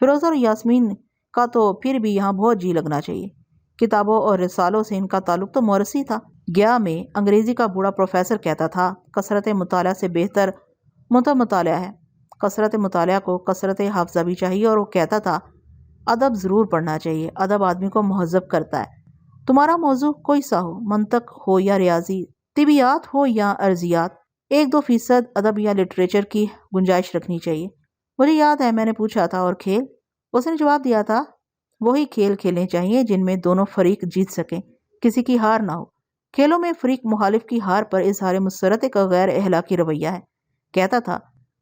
فیروزہ اور یاسمین کا تو پھر بھی یہاں بہت جی لگنا چاہیے۔ کتابوں اور رسالوں سے ان کا تعلق تو موروثی تھا۔ گیا میں انگریزی کا بوڑھا پروفیسر کہتا تھا، کثرت مطالعہ سے بہتر مطالعہ ہے۔ کثرت مطالعہ کو کثرت حافظہ بھی چاہیے، اور وہ کہتا تھا ادب ضرور پڑھنا چاہیے، ادب آدمی کو مہذب کرتا ہے۔ تمہارا موضوع کوئی سا ہو، منطق ہو یا ریاضی، طبیعیات ہو یا ارضیات، 1-2% ادب یا لٹریچر کی گنجائش رکھنی چاہیے۔ مجھے یاد ہے میں نے پوچھا تھا اور کھیل؟ اس نے جواب دیا تھا وہی کھیل کھیلنے چاہیے جن میں دونوں فریق جیت سکیں، کسی کی ہار نہ ہو۔ کھیلوں میں فریق مخالف کی ہار پر اظہار مسرت ایک غیر اخلاقی رویہ ہے۔ کہتا تھا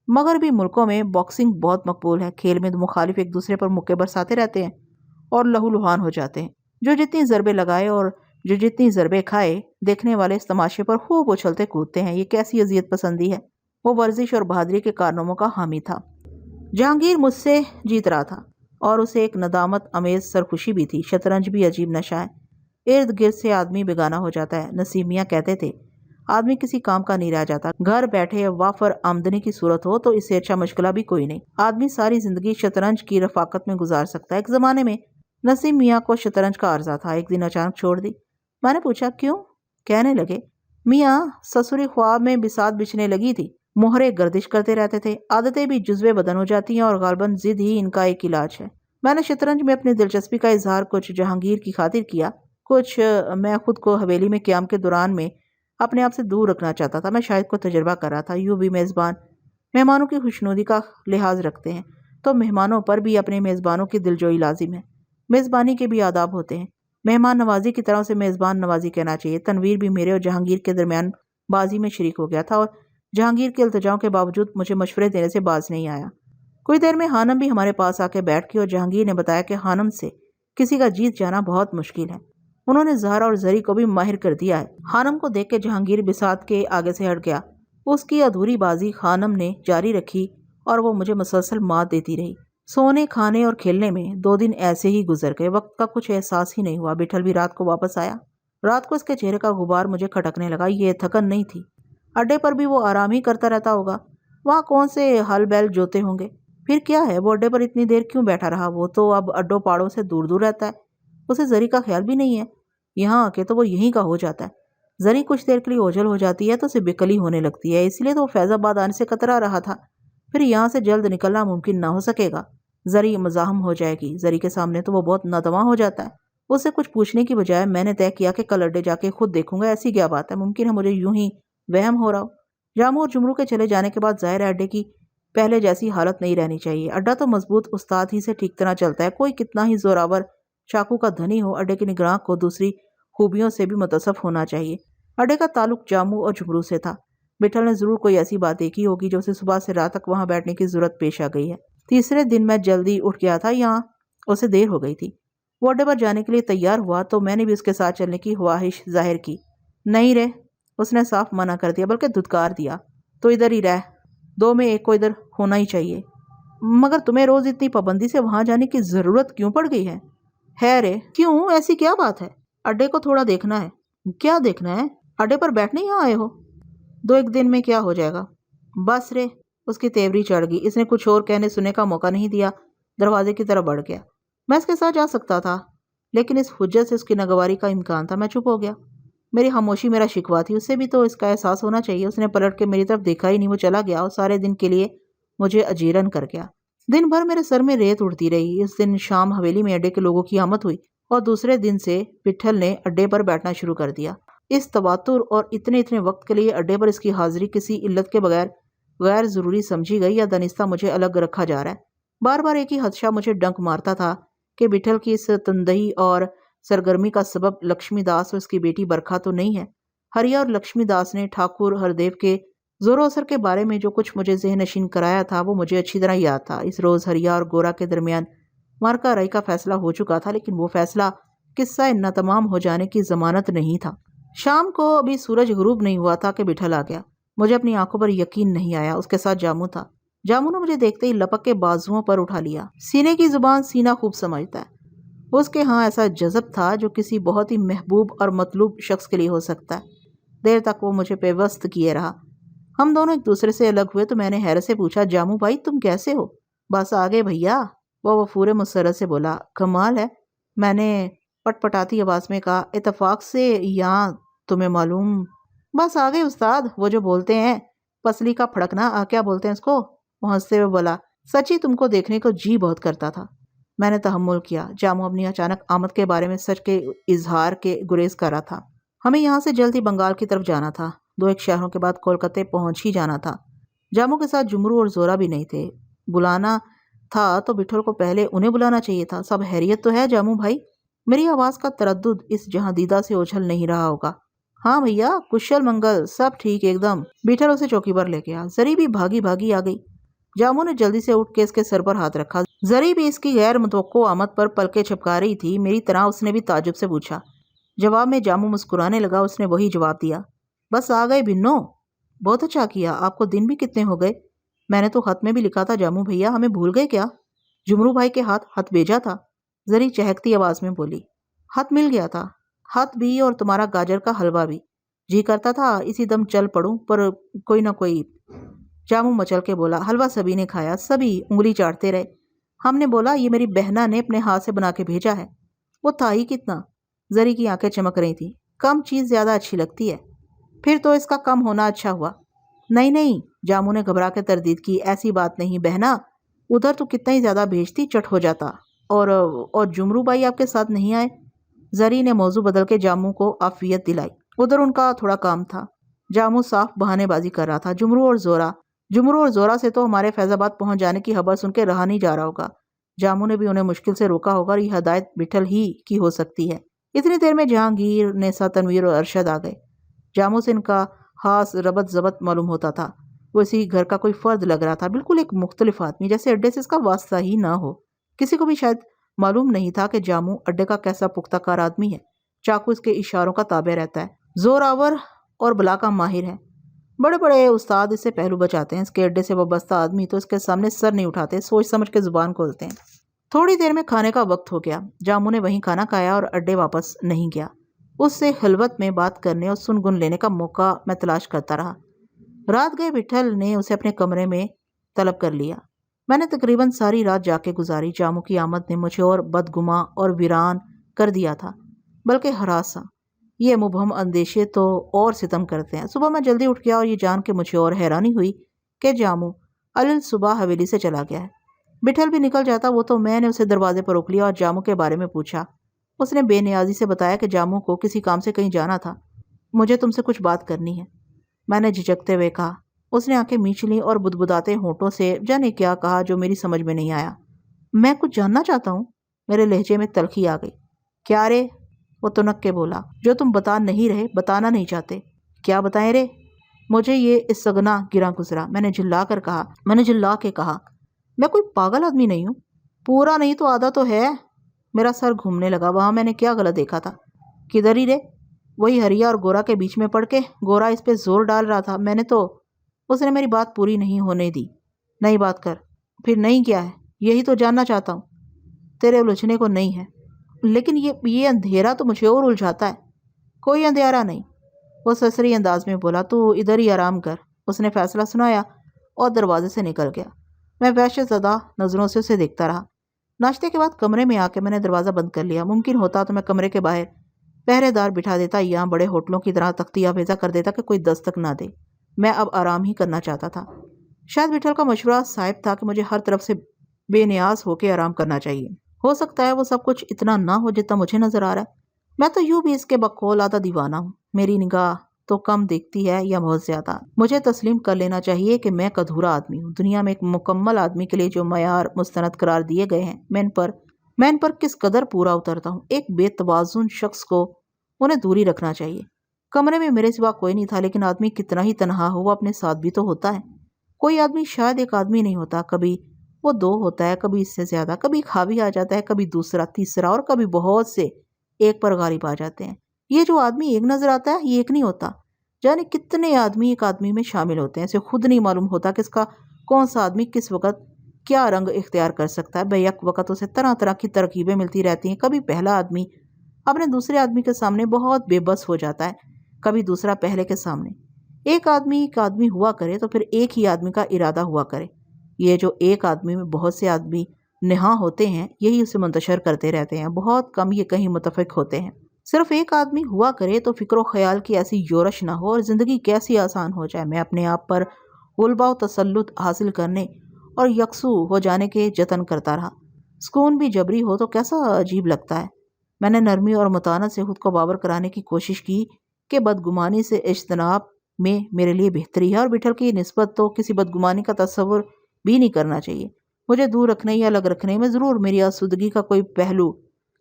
مغربی ملکوں میں باکسنگ بہت مقبول ہے، کھیل میں مخالف ایک دوسرے پر مکے برساتے رہتے ہیں اور لہو لہان ہو جاتے ہیں۔ جو جتنی ضربے لگائے اور جو جتنی ضربے کھائے، دیکھنے والے اس تماشے پر خوب اچھلتے کودتے ہیں۔ یہ کیسی اذیت پسندی ہے۔ وہ ورزش اور بہادری کے کارناموں کا حامی تھا۔ جہانگیر مجھ سے جیت رہا تھا اور اسے ایک ندامت امیز سرخوشی بھی تھی۔ شطرنج بھی عجیب نشہ ہے، ارد گرد سے آدمی بیگانہ ہو جاتا ہے۔ نسیم میاں کہتے تھے آدمی کسی کام کا نہیں رہ جاتا، گھر بیٹھے وافر آمدنی کی صورت ہو تو اس سے اچھا مشغلہ بھی کوئی نہیں۔ آدمی ساری زندگی شطرنج کی رفاقت میں گزار سکتا ہے۔ ایک زمانے میں نسیم میاں کو شطرنج کا عرضہ تھا، ایک دن اچانک چھوڑ دی۔ میں نے پوچھا کیوں؟ کہنے لگے میاں سسری خواب میں بساط بچھنے لگی تھی، مہرے گردش کرتے رہتے تھے، عادتیں بھی جزوے بدن ہو جاتی ہیں اور غالباً ضد ہی ان کا ایک علاج ہے۔ میں نے شطرنج میں اپنی دلچسپی کا اظہار کچھ جہانگیر کی خاطر کیا، کچھ میں خود کو حویلی میں قیام کے دوران میں اپنے آپ سے دور رکھنا چاہتا تھا۔ میں شاید کو تجربہ کر رہا تھا۔ یوں بھی میزبان مہمانوں کی خوشنودی کا لحاظ رکھتے ہیں تو مہمانوں پر بھی اپنے میزبانوں کی دلجوئی لازم ہے۔ میزبانی کے بھی آداب ہوتے ہیں، مہمان نوازی کی طرح سے میزبان نوازی کہنا چاہیے۔ تنویر بھی میرے اور جہانگیر کے درمیان بازی میں شریک ہو گیا تھا اور جہانگیر کے التجاؤں کے باوجود مجھے مشورے دینے سے باز نہیں آیا۔ کچھ دیر میں خانم بھی ہمارے پاس آ کے بیٹھ گئی اور جہانگیر نے بتایا کہ خانم سے کسی کا جیت جانا بہت مشکل ہے۔ انہوں نے زہرا اور زری کو بھی ماہر کر دیا ہے۔ خانم کو دیکھ کے جہانگیر بساط کے آگے سے ہٹ گیا۔ اس کی ادھوری بازی خانم نے جاری رکھی اور وہ مجھے مسلسل مات دیتی رہی۔ سونے کھانے اور کھیلنے میں 2 دن ایسے ہی گزر گئے، وقت کا کچھ احساس ہی نہیں ہوا۔ بٹھل بھی رات کو واپس آیا۔ رات کو اس کے چہرے کا غبار مجھے کھٹکنے لگا۔ یہ تھکن نہیں تھی، اڈے پر بھی وہ آرام ہی کرتا رہتا ہوگا، وہاں کون سے ہل بیل جوتے ہوں گے۔ پھر کیا ہے، وہ اڈے پر اتنی دیر کیوں بیٹھا رہا؟ وہ تو اب اڈوں پاڑوں سے دور دور رہتا ہے، اسے زری کا خیال بھی نہیں ہے۔ یہاں آ کے تو وہ یہیں کا ہو جاتا ہے۔ زری کچھ دیر کے لیے اوجھل ہو جاتی ہے تو اسے بکلی ہونے لگتی ہے، اس لیے تو وہ فیض آباد آنے سے کترا رہا تھا۔ پھر یہاں سے جلد نکلنا ممکن نہ ہو سکے گا، زری مزاحم ہو جائے گی۔ زری کے سامنے تو وہ بہت ناتواں ہو جاتا ہے۔ اس سے کچھ پوچھنے کی بجائے میں نے طے کیا کہ کل اڈے جا کے خود دیکھوں گا۔ ایسی کیا بات ہے، ممکن ہے مجھے یوں ہی وہم ہو رہا ہو۔ جاموں اور جمرو کے چلے جانے کے بعد ظاہر ہے اڈے کی پہلے جیسی حالت نہیں رہنی چاہیے۔ اڈا تو مضبوط استاد ہی سے ٹھیک طرح چلتا ہے، کوئی کتنا ہی زوراور چاقو کا دھنی ہو، اڈے کے نگراں کو دوسری خوبیوں سے بھی متصف ہونا چاہیے۔ اڈے کا تعلق جاموں اور جمرو سے تھا۔ بٹھل نے ضرور کوئی ایسی بات دیکھی ہوگی جو اسے صبح سے رات تک وہاں بیٹھنے کی ضرورت پیش آ گئی ہے۔ تیسرے دن میں جلدی اٹھ گیا تھا، یہاں اسے دیر ہو گئی تھی۔ وہ اڈے پر جانے کے لیے تیار ہوا تو میں نے بھی اس کے ساتھ چلنے کی خواہش ظاہر کی۔ نہیں رے، اس نے صاف منع کر دیا، بلکہ دھتکار دیا، تو ادھر ہی رہ، 2 میں 1 کو ادھر ہونا ہی چاہیے۔ مگر تمہیں روز اتنی پابندی سے وہاں جانے کی ضرورت کیوں پڑ گئی ہے؟ ہے رے، کیوں، ایسی کیا بات ہے؟ اڈے کو تھوڑا دیکھنا ہے۔ کیا دیکھنا ہے؟ اڈے پر بیٹھنے یہاں آئے ہو؟ 2-1 دن میں کیا ہو جائے گا؟ بس رے، اس کی تیوری چڑھ گئی۔ اس نے کچھ اور کہنے سننے کا موقع نہیں دیا، دروازے کی طرف بڑھ گیا۔ میں اس کے ساتھ جا سکتا تھا، لیکن اس حجت سے اس کی ناگواری کا امکان تھا۔ میں چپ ہو گیا۔ میری خاموشی میرا شکوہ تھی، اسے بھی تو اس کا احساس ہونا چاہیے۔ اس نے پلٹ کے میری طرف دیکھا ہی نہیں، وہ چلا گیا اور سارے دن کے لیے مجھے اجیرن کر گیا۔ دن بھر میرے سر میں ریت اڑتی رہی۔ اس دن شام حویلی میں اڈے کے لوگوں کی آمد ہوئی اور دوسرے دن سے بٹھل نے اڈے پر بیٹھنا شروع کر دیا۔ اس تواتر اور اتنے وقت کے لیے اڈے پر اس کی حاضری کسی علت کے بغیر غیر ضروری سمجھی گئی یا دانستہ مجھے الگ رکھا جا رہا ہے؟ بار بار ایک ہی خدشہ مجھے ڈنک مارتا تھا کہ بٹھل کی اس تندہی اور سرگرمی کا سبب لکشمی داس اور اس کی بیٹی برکھا تو نہیں ہے۔ ہریا اور لکشمی داس نے ٹھاکر ہردیو کے زور و اثر کے بارے میں جو کچھ مجھے ذہن نشین کرایا تھا وہ مجھے اچھی طرح یاد تھا۔ اس روز ہریا اور گورا کے درمیان مارکا رائی کا فیصلہ ہو چکا تھا، لیکن وہ فیصلہ قصہ ناتمام ہو جانے کی ضمانت نہیں تھا۔ شام کو ابھی سورج غروب نہیں ہوا تھا کہ بٹھل آ گیا۔ مجھے اپنی آنکھوں پر یقین نہیں آیا، اس کے ساتھ جاموں تھا۔ جاموں نے مجھے دیکھتے ہی لپک کے بازوؤں پر اٹھا لیا۔ سینے کی زبان سینہ خوب سمجھتا ہے۔ اس کے ہاں ایسا جذب تھا جو کسی بہت ہی محبوب اور مطلوب شخص کے لیے ہو سکتا ہے۔ دیر تک وہ مجھے پیوست کیے رہا۔ ہم دونوں ایک دوسرے سے الگ ہوئے تو میں نے حیرت سے پوچھا، جاموں بھائی تم کیسے ہو؟ بس آگے بھیا، وہ وفور مسرت سے بولا، کمال ہے۔ میں نے پٹپٹاتی آواز میں کہا، اتفاق سے یہاں تمہیں معلوم؟ بس آ گئی استاد، وہ جو بولتے ہیں پسلی کا پھڑکنا، کیا بولتے ہیں اس کو؟ وہ ہنستے ہوئے بولا، سچی تم کو دیکھنے کو جی بہت کرتا تھا۔ میں نے تحمل کیا۔ جامو اپنی اچانک آمد کے بارے میں سچ کے اظہار کے گریز کر رہا تھا۔ ہمیں یہاں سے جلدی بنگال کی طرف جانا تھا، 2 شہروں کے بعد کولکتے پہنچ ہی جانا تھا۔ جامو کے ساتھ جمرو اور زورا بھی نہیں تھے۔ بلانا تھا تو بٹھل کو پہلے انہیں بلانا چاہیے تھا۔ سب خیریت تو ہے جامو بھائی؟ میری آواز کا تردد اس جہاں دیدہ سے اچھل نہیں رہا ہوگا۔ ہاں بھیا، کشل منگل، سب ٹھیک ایک دم۔ بٹھل اسے چوکی پر لے گیا۔ زری بھی بھاگی بھاگی آ گئی۔ جامو نے جلدی سے اٹھ کے اس کے سر پر ہاتھ رکھا۔ زری بھی اس کی غیر متوقع آمد پر پلکیں چھپکا رہی تھی۔ میری طرح اس نے بھی تعجب سے پوچھا۔ جواب میں جامو مسکرانے لگا۔ اس نے وہی جواب دیا، بس آ گئے بنو، بہت اچھا کیا۔ آپ کو دن بھی کتنے ہو گئے؟ میں نے تو خط میں بھی لکھا تھا جامو بھیا، ہمیں بھول گئے کیا؟ جمرو بھائی کے ہاتھ خط بھیجا تھا، زری چہکتی آواز میں بولی۔ خط مل گیا تھا، خط بھی اور تمہارا گاجر کا حلوہ بھی۔ جی کرتا تھا اسی دم چل پڑوں، پر کوئی نہ کوئی۔ جامو مچل کے بولا، حلوہ سبھی نے کھایا، سبھی انگلی چاٹتے رہے۔ ہم نے بولا یہ میری بہنا نے اپنے ہاتھ سے بنا کے بھیجا ہے۔ وہ تھا ہی کتنا۔ زری کی آنکھیں چمک رہی تھی۔ کم چیز زیادہ اچھی لگتی ہے، پھر تو اس کا کم ہونا اچھا ہوا۔ نہیں نہیں، جامو نے گھبرا کے تردید کی، ایسی بات نہیں بہنا، ادھر تو کتنا ہی زیادہ بھیجتی چٹ ہو جاتا۔ اور جمرو بھائی آپ کے ساتھ نہیں آئے؟ زری نے موضوع بدل کے جامو کو عافیت دلائی۔ ادھر ان کا تھوڑا کام تھا۔ جامو صاف بہانے بازی کر رہا تھا۔ جمرو اور زورا سے تو ہمارے فیض آباد پہنچ جانے کی خبر سن کے رہا نہیں جا رہا ہوگا۔ جامو نے بھی انہیں مشکل سے روکا ہوگا اور یہ ہدایت بٹھل ہی کی ہو سکتی ہے۔ اتنی دیر میں جہانگیر، نیسا، تنویر اور ارشد آ گئے۔ جامو سے ان کا خاص ربط ضبط معلوم ہوتا تھا۔ وہ اسی گھر کا کوئی فرد لگ رہا تھا، بالکل ایک مختلف آدمی، جیسے اڈے سے اس کا واسطہ ہی نہ ہو۔ کسی کو بھی شاید معلوم نہیں تھا کہ جامو اڈے کا کیسا پختہ کار آدمی ہے۔ چاقو اس کے اشاروں کا تابع رہتا ہے، زور آور اور بلا کا ماہر ہے۔ بڑے بڑے استاد اس سے پہلو بچاتے ہیں۔ اس کے اڈے سے وابستہ آدمی تو اس کے سامنے سر نہیں اٹھاتے، سوچ سمجھ کے زبان کھولتے ہیں۔ تھوڑی دیر میں کھانے کا وقت ہو گیا۔ جامو نے وہیں کھانا کھایا اور اڈے واپس نہیں گیا۔ اس سے خلوت میں بات کرنے اور سن گن لینے کا موقع میں تلاش کرتا رہا۔ رات گئے بٹھل نے اسے اپنے کمرے میں طلب کر لیا۔ میں نے تقریباً ساری رات جا کے گزاری۔ جامو کی آمد نے مجھے اور بدگماں اور ویران کر دیا تھا، بلکہ ہراساں۔ یہ مبہم اندیشے تو اور ستم کرتے ہیں۔ صبح میں جلدی اٹھ گیا اور یہ جان کے مجھے اور حیرانی ہوئی کہ جامو الل صبح حویلی سے چلا گیا ہے۔ بٹھل بھی نکل جاتا وہ تو میں نے اسے دروازے پر روک لیا اور جامو کے بارے میں پوچھا۔ اس نے بے نیازی سے بتایا کہ جامو کو کسی کام سے کہیں جانا تھا۔ مجھے تم سے کچھ بات کرنی ہے، میں نے جھجکتے ہوئے کہا۔ اس نے آنکھیں میچ لیں اور بدبداتے ہونٹوں سے جانے کیا کہا جو میری سمجھ میں نہیں آیا۔ میں کچھ جاننا چاہتا ہوں، میرے لہجے میں تلخی آ گئی۔ کیا رے؟ وہ تنک کے بولا، جو تم بتا نہیں رہے، بتانا نہیں چاہتے۔ کیا بتائیں رے؟ مجھے یہ استغنا گراں گزرا۔ میں نے جھلا کے کہا، میں کوئی پاگل آدمی نہیں ہوں، پورا نہیں تو آدھا تو ہے۔ میرا سر گھومنے لگا۔ وہاں میں نے کیا غلط دیکھا تھا؟ کدھر ہی رے؟ وہی ہریا اور گورا کے بیچ میں پڑ کے۔ گورا اس پہ زور ڈال رہا تھا، میں نے تو… اس نے میری بات پوری نہیں ہونے دی۔ نہیں بات کر۔ پھر نہیں کیا ہے؟ یہی تو جاننا چاہتا ہوں۔ تیرے الجھنے کو نہیں ہے، لیکن یہ اندھیرا تو مجھے اور الجھاتا ہے۔ کوئی اندھیرا نہیں، وہ سسری انداز میں بولا، تو ادھر ہی آرام کر۔ اس نے فیصلہ سنایا اور دروازے سے نکل گیا۔ میں وحشت زدہ نظروں سے اسے دیکھتا رہا۔ ناشتے کے بعد کمرے میں آ کے میں نے دروازہ بند کر لیا۔ ممکن ہوتا تو میں کمرے کے باہر پہرے دار بٹھا دیتا، یہاں بڑے ہوٹلوں کی طرح تختیہ بھیجا کر دیتا کہ کوئی دستک نہ دے۔ میں اب آرام ہی کرنا چاہتا تھا۔ شاید بٹھل کا مشورہ صائب تھا کہ مجھے ہر طرف سے بے نیاز ہو کے آرام کرنا چاہیے۔ ہو سکتا ہے وہ سب کچھ اتنا نہ ہو جتنا مجھے نظر آ رہا ہے۔ میں تو یوں بھی اس کے بقول آدھا دیوانہ ہوں۔ میری نگاہ تو کم دیکھتی ہے یا بہت زیادہ؟ مجھے تسلیم کر لینا چاہیے کہ میں ایک ادھورا آدمی ہوں۔ دنیا میں ایک مکمل آدمی کے لیے جو معیار مستند قرار دیے گئے ہیں، میں ان پر کس قدر پورا اترتا ہوں۔ ایک بے توازن شخص کو انہیں دوری رکھنا چاہیے۔ کمرے میں میرے سوا کوئی نہیں تھا، لیکن آدمی کتنا ہی تنہا ہو وہ اپنے ساتھ بھی تو ہوتا ہے۔ کوئی آدمی شاید ایک آدمی نہیں ہوتا، کبھی وہ 2 ہوتا ہے، کبھی اس سے زیادہ، کبھی حاوی آ جاتا ہے، کبھی دوسرا، تیسرا، اور کبھی بہت سے ایک پر غالب آ جاتے ہیں۔ یہ جو آدمی ایک نظر آتا ہے یہ ایک نہیں ہوتا، جانے کتنے آدمی ایک آدمی میں شامل ہوتے ہیں۔ اسے خود نہیں معلوم ہوتا کہ اس کا کون سا آدمی کس وقت کیا رنگ اختیار کر سکتا ہے۔ بیک وقت اسے طرح طرح کی ترکیبیں ملتی رہتی ہیں۔ کبھی پہلا آدمی اپنے دوسرے آدمی کے سامنے بہت بے بس ہو جاتا ہے، کبھی دوسرا پہلے کے سامنے۔ ایک آدمی ہوا کرے تو پھر ایک ہی آدمی کا ارادہ ہوا کرے۔ یہ جو ایک آدمی میں بہت سے آدمی نہاں ہوتے ہیں یہی اسے منتشر کرتے رہتے ہیں، بہت کم یہ کہیں متفق ہوتے ہیں۔ صرف ایک آدمی ہوا کرے تو فکر و خیال کی ایسی یورش نہ ہو اور زندگی کیسی آسان ہو جائے۔ میں اپنے آپ پر غلبہ و تسلط حاصل کرنے اور یکسو ہو جانے کے جتن کرتا رہا۔ سکون بھی جبری ہو تو کیسا عجیب لگتا ہے۔ میں نے نرمی اور متانت سے خود کو باور کرانے کی کوشش کی کہ بدگمانی سے اجتناب میں میرے لیے بہتری ہے، اور بٹھل کی نسبت تو کسی بدگمانی کا تصور بھی نہیں کرنا چاہیے۔ مجھے دور رکھنے یا الگ رکھنے میں ضرور میری آسودگی کا کوئی پہلو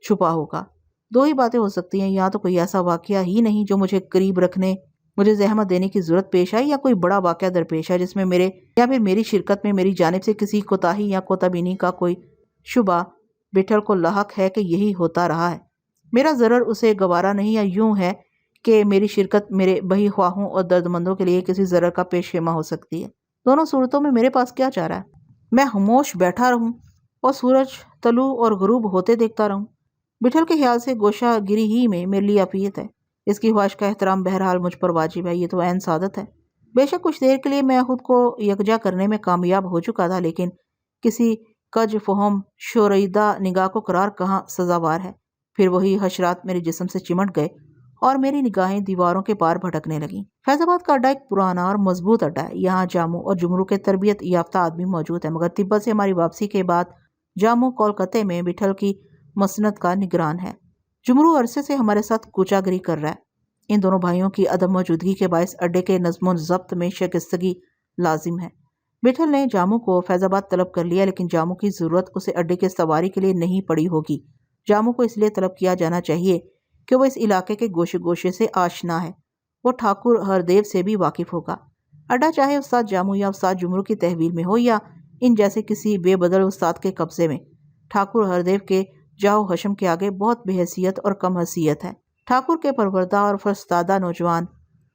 چھپا ہوگا۔ دو ہی باتیں ہو سکتی ہیں، یا تو کوئی ایسا واقعہ ہی نہیں جو مجھے قریب رکھنے، مجھے زحمت دینے کی ضرورت پیش آئی، یا کوئی بڑا واقعہ درپیش ہے جس میں میری شرکت میں میری جانب سے کسی کوتاہی یا کوتاہبینی کا کوئی شبہ بٹھل کو لاحق ہے کہ یہی ہوتا رہا ہے۔ میرا ضرر اسے گوارا نہیں، یا یوں ہے کہ میری شرکت میرے بہی خواہوں اور درد مندوں کے لیے کسی ضرر کا پیش خیمہ ہو سکتی ہے۔ دونوں صورتوں میں میرے پاس کیا چارہ ہے؟ میں خاموش بیٹھا رہوں اور سورج طلوع اور غروب ہوتے دیکھتا رہوں؟ بٹھل کے خیال سے گوشہ گری ہی میں میرے لیے عافیت ہے۔ اس کی خواہش کا احترام بہرحال مجھ پر واجب ہے، یہ تو عین سعادت ہے۔ بے شک کچھ دیر کے لیے میں خود کو یکجا کرنے میں کامیاب ہو چکا تھا، لیکن کسی کج فہم شوریدہ نگاہ کو قرار کہاں سزاوار ہے۔ پھر وہی حشرات میرے جسم سے چمٹ گئے اور میری نگاہیں دیواروں کے پار بھٹکنے لگیں۔ فیض آباد کا اڈا ایک پرانا اور مضبوط اڈا ہے۔ یہاں جاموں اور جمرو کے تربیت یافتہ آدمی موجود ہیں، مگر تبت سے ہماری واپسی کے بعد جاموں کولکتے میں بٹھل کی مسنت کا نگران ہے۔ جمرو عرصے سے ہمارے ساتھ کوچا گری کر رہا ہے۔ ان دونوں بھائیوں کی عدم موجودگی کے باعث اڈے کے نظم و ضبط میں شکستگی لازم ہے۔ بٹھل نے جاموں کو فیض آباد طلب کر لیا، لیکن جاموں کی ضرورت اسے اڈے کے سواری کے لیے نہیں پڑی ہوگی۔ جاموں کو اس لیے طلب کیا جانا چاہیے کہ وہ اس علاقے کے گوشے گوشے سے آشنا ہے، وہ ٹھاکر ہردیو سے بھی واقف ہوگا۔ اڈا چاہے استاد جاموں یا استاد جمرو کی تحویل میں ہو یا ان جیسے کسی بے بدل استاد کے قبضے میں، ٹھاکر ہردیو کے جاؤ حشم کے آگے بہت بے حیثیت اور کم حیثیت ہے۔ ٹھاکر کے پروردہ اور فرستادہ نوجوان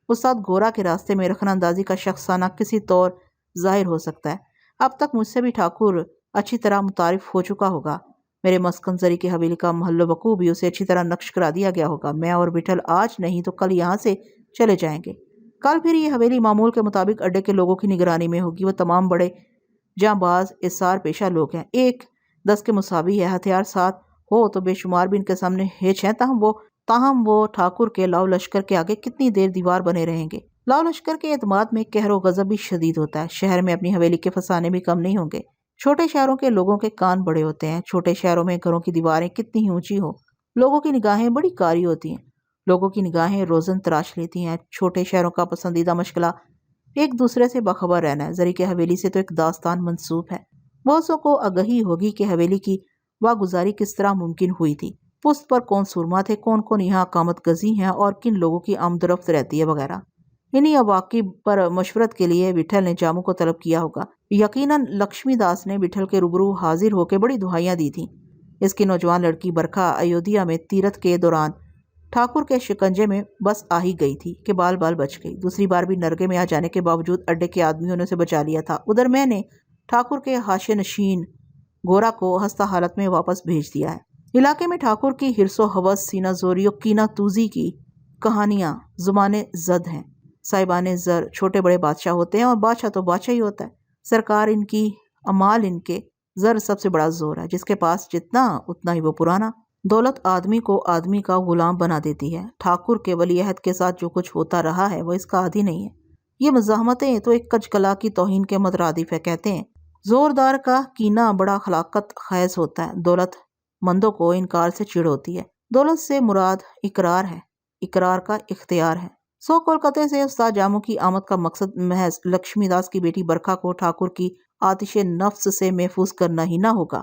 استاد گورا کے راستے میں رخنہ اندازی کا شخصانہ کسی طور ظاہر ہو سکتا ہے۔ اب تک مجھ سے بھی ٹھاکر اچھی طرح متعارف ہو چکا ہوگا، میرے مسکن زری کی حویلی کا محل وقوع بھی اسے اچھی طرح نقش کرا دیا گیا ہوگا۔ میں اور بٹھل آج نہیں تو کل یہاں سے چلے جائیں گے۔ کل پھر یہ حویلی معمول کے مطابق اڈے کے لوگوں کی نگرانی میں ہوگی۔ وہ تمام بڑے جاں باز اثار پیشہ لوگ ہیں، ایک دس کے مساوی ہے، ہتھیار ساتھ ہو تو بے شمار بھی ان کے سامنے ہیچ ہیں۔ تاہم وہ ٹھاکر کے لاؤ لشکر کے آگے کتنی دیر دیوار بنے رہیں گے؟ لاؤ لشکر کے اعتماد میں قہر و غضب بھی شدید ہوتا ہے۔ شہر میں اپنی حویلی کے فسانے بھی کم نہیں ہوں گے۔ چھوٹے شہروں کے لوگوں کے کان بڑے ہوتے ہیں۔ چھوٹے شہروں میں گھروں کی دیواریں کتنی ہی اونچی ہو، لوگوں کی نگاہیں بڑی کاری ہوتی ہیں، لوگوں کی نگاہیں روزن تراش لیتی ہیں۔ چھوٹے شہروں کا پسندیدہ مشغلہ ایک دوسرے سے باخبر رہنا ہے۔ زری کے حویلی سے تو ایک داستان منسوب ہے۔ بہت سو کو آگہی ہوگی کہ حویلی کی واگزاری کس طرح ممکن ہوئی تھی، پست پر کون سورما تھے، کون کون یہاں اقامت گزین ہیں اور کن لوگوں کی آمد و رفت رہتی ہے وغیرہ۔ انہی عواقب پر مشورت کے لیے بٹھل نے جاموں کو طلب کیا ہوگا۔ یقیناً لکشمی داس نے بٹھل کے روبرو حاضر ہو کے بڑی دہائیاں دی تھیں۔ اس کی نوجوان لڑکی برکھا ایودھیا میں تیرتھ کے دوران ٹھاکر کے شکنجے میں بس آ ہی گئی تھی کہ بال بال بچ گئی۔ دوسری بار بھی نرگے میں آ جانے کے باوجود اڈے کے آدمیوں نے اسے بچا لیا تھا۔ ادھر میں نے ٹھاکر کے حاشیہ نشین گورا کو ہستہ حالت میں واپس بھیج دیا ہے۔ علاقے میں ٹھاکر کی حرص و ہوس، سینہ زوری و کینہ توزی کی کہانیاں زبان زد ہیں۔ صاحبان زر چھوٹے بڑے بادشاہ ہوتے ہیں، اور بادشاہ تو بادشاہ ہی ہوتا ہے۔ سرکار ان کی، امال ان کے، زر سب سے بڑا زور ہے، جس کے پاس جتنا اتنا ہی وہ پرانا۔ دولت آدمی کو آدمی کا غلام بنا دیتی ہے۔ ٹھاکر کے ولی عہد کے ساتھ جو کچھ ہوتا رہا ہے وہ اس کا عادی نہیں ہے۔ یہ مزاحمتیں تو ایک کج کلا کی توہین کے مترادف ہے۔ کہتے ہیں زوردار کا کینہ بڑا خلاقت خیز ہوتا ہے، دولت مندوں کو انکار سے چڑ ہوتی ہے۔ دولت سے مراد اقرار ہے، اقرار کا اختیار ہے۔ سو کولکتے سے استاد جاموں کی آمد کا مقصد محض لکشمی داس کی بیٹی برکھا کو ٹھاکر کی آتش نفس سے محفوظ کرنا ہی نہ ہوگا۔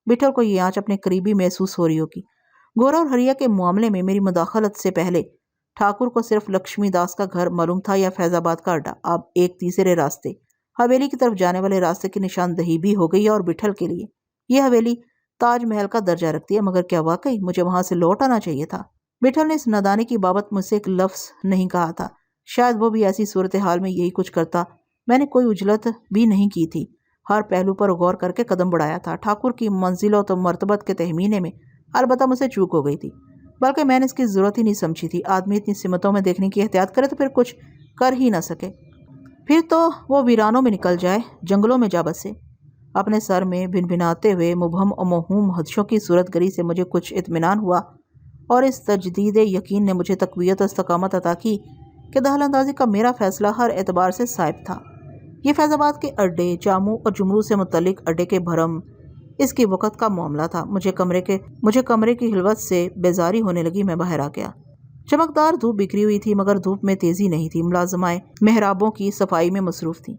بٹھل کو یہ آنچ اپنے قریبی محسوس ہو رہی ہوگی۔ گورا اور ہریا کے معاملے میں میری مداخلت سے پہلے ٹھاکر کو صرف لکشمی داس کا گھر معلوم تھا یا فیض آباد کا اڈا۔ اب ایک تیسرے راستے، حویلی کی طرف جانے والے راستے کی نشاندہی بھی ہو گئی ہے، اور بٹھل کے لیے یہ حویلی تاج محل کا درجہ رکھتی ہے۔ مگر کیا واقعی مجھے وہاں سے لوٹ آنا چاہیے تھا؟ بٹھل نے اس نادانی کی بابت مجھ سے ایک لفظ نہیں کہا تھا۔ شاید وہ بھی ایسی صورتحال میں یہی کچھ کرتا۔ میں نے کوئی عجلت بھی نہیں کی تھی، ہر پہلو پر غور کر کے قدم بڑھایا تھا۔ ٹھاکر کی منزلت و مرتبت کے تخمینے میں البتہ مجھ سے چوک ہو گئی تھی، بلکہ میں نے اس کی ضرورت ہی نہیں سمجھی تھی۔ آدمی اتنی سمتوں میں دیکھنے کی احتیاط کرے تو پھر کچھ کر ہی نہ سکے، پھر تو وہ ویرانوں میں نکل جائے، جنگلوں میں جا بسے۔ اپنے سر میں بھنبھناتے ہوئے مبہم و موہوم حدشوں کی صورت گری سے مجھے کچھ اطمینان ہوا، اور اس تجدید یقین نے مجھے تقویت و استقامت عطا کی کہ دخل اندازی کا میرا فیصلہ ہر اعتبار سے صائب تھا۔ یہ فیض آباد کے اڈے، جاموں اور جمرو سے متعلق اڈے کے بھرم اس کی وقت کا معاملہ تھا۔ مجھے کمرے کی خلوت سے بیزاری ہونے لگی۔ میں باہر آ گیا۔ چمکدار دھوپ بکھری ہوئی تھی، مگر دھوپ میں تیزی نہیں تھی۔ ملازمائیں محرابوں کی صفائی میں مصروف تھیں۔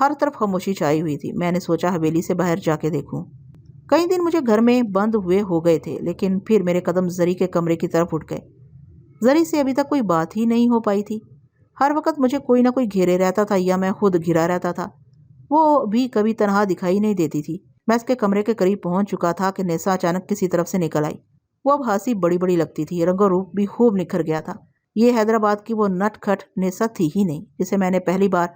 ہر طرف خاموشی چھائی ہوئی تھی۔ میں نے سوچا حویلی سے باہر جا کے دیکھوں۔ کئی دن مجھے گھر میں بند ہوئے ہو گئے تھے، لیکن پھر میرے قدم زری کے کمرے کی طرف اٹھ گئے۔ زری سے ابھی تک کوئی بات ہی نہیں ہو پائی تھی۔ ہر وقت مجھے کوئی نہ کوئی گھیرے رہتا تھا یا میں خود گھرا رہتا تھا۔ وہ بھی کبھی تنہا دکھائی نہیں دیتی تھی۔ میں اس کے کمرے کے قریب پہنچ چکا تھا کہ نیسا اچانک کسی طرف سے نکل آئی۔ وہ اب ہاسی بڑی بڑی لگتی تھی، رنگ و روپ بھی خوب نکھر گیا تھا۔ یہ حیدرآباد کی وہ نٹ کھٹ نیسا تھی ہی نہیں جسے میں نے پہلی بار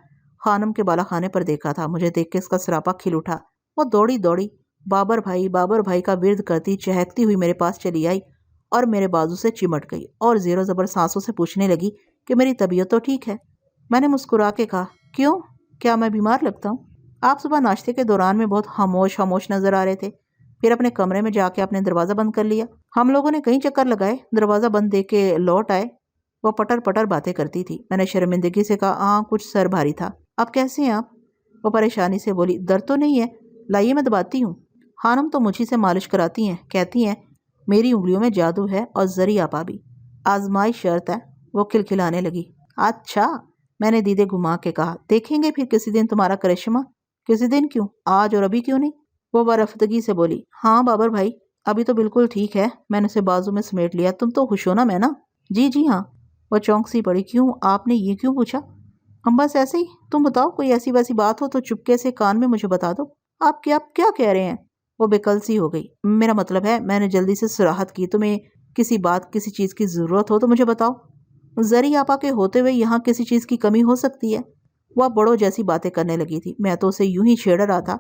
خانم کے بالا خانے پر دیکھا تھا۔ مجھے دیکھ کے اس کا سراپا کھل اٹھا۔ وہ دوڑی بابر بھائی کا ورد کرتی چہکتی ہوئی میرے پاس چلی آئی اور میرے بازو سے چمٹ گئی اور زیر و زبر سانسوں سے پوچھنے لگی کہ میری طبیعت تو ٹھیک ہے۔ میں نے مسکرا کے کہا، کیوں؟ کیا میں بیمار لگتا ہوں؟ آپ صبح ناشتے کے دوران میں بہت خاموش نظر آ رہے تھے، پھر اپنے کمرے میں جا کے اپنے دروازہ بند کر لیا۔ ہم لوگوں نے کئی چکر لگائے، دروازہ بند دیکھ کے لوٹ آئے۔ وہ پٹر باتیں کرتی تھی۔ میں نے شرمندگی سے کہا، ہاں کچھ سر بھاری تھا۔ اب کیسے ہیں آپ؟ وہ پریشانی سے بولی، درد تو نہیں ہے، لائیے میں دباتی ہوں۔ خانم تو مجھی سے مالش کراتی ہیں، کہتی ہیں میری انگلیوں میں جادو ہے، اور زری آپا بھی، آزمائی شرط ہے۔ وہ کھلکھلانے لگی۔ اچھا، میں نے دیدے گھما کے کہا، دیکھیں گے پھر کسی دن تمہارا کرشمہ۔ کسی دن کیوں؟ آج اور ابھی کیوں نہیں؟ وہ برفتگی سے بولی، ہاں بابر بھائی ابھی تو بالکل ٹھیک ہے۔ میں نے اسے بازو میں سمیٹ لیا۔ تم تو خوش ہو نا؟ میں نا جی ہاں۔ وہ چونک سی پڑی۔ کیوں؟ آپ نے یہ کیوں پوچھا؟ ہم بس ایسے ہی۔ تم بتاؤ، کوئی ایسی ویسی بات ہو تو چپکے سے کان میں مجھے بتا دو۔ آپ کیا کہہ رہے ہیں؟ وہ بےکل سی ہو گئی۔ میرا مطلب ہے، میں نے جلدی سے صراحت کی، تمہیں کسی چیز کی ضرورت ہو تو مجھے بتاؤ۔ زری آپا کے ہوتے ہوئے یہاں کسی چیز کی کمی ہو سکتی ہے؟ وہ بڑوں جیسی باتیں کرنے لگی تھی۔ میں تو اسے یوں ہی چھیڑ رہا تھا۔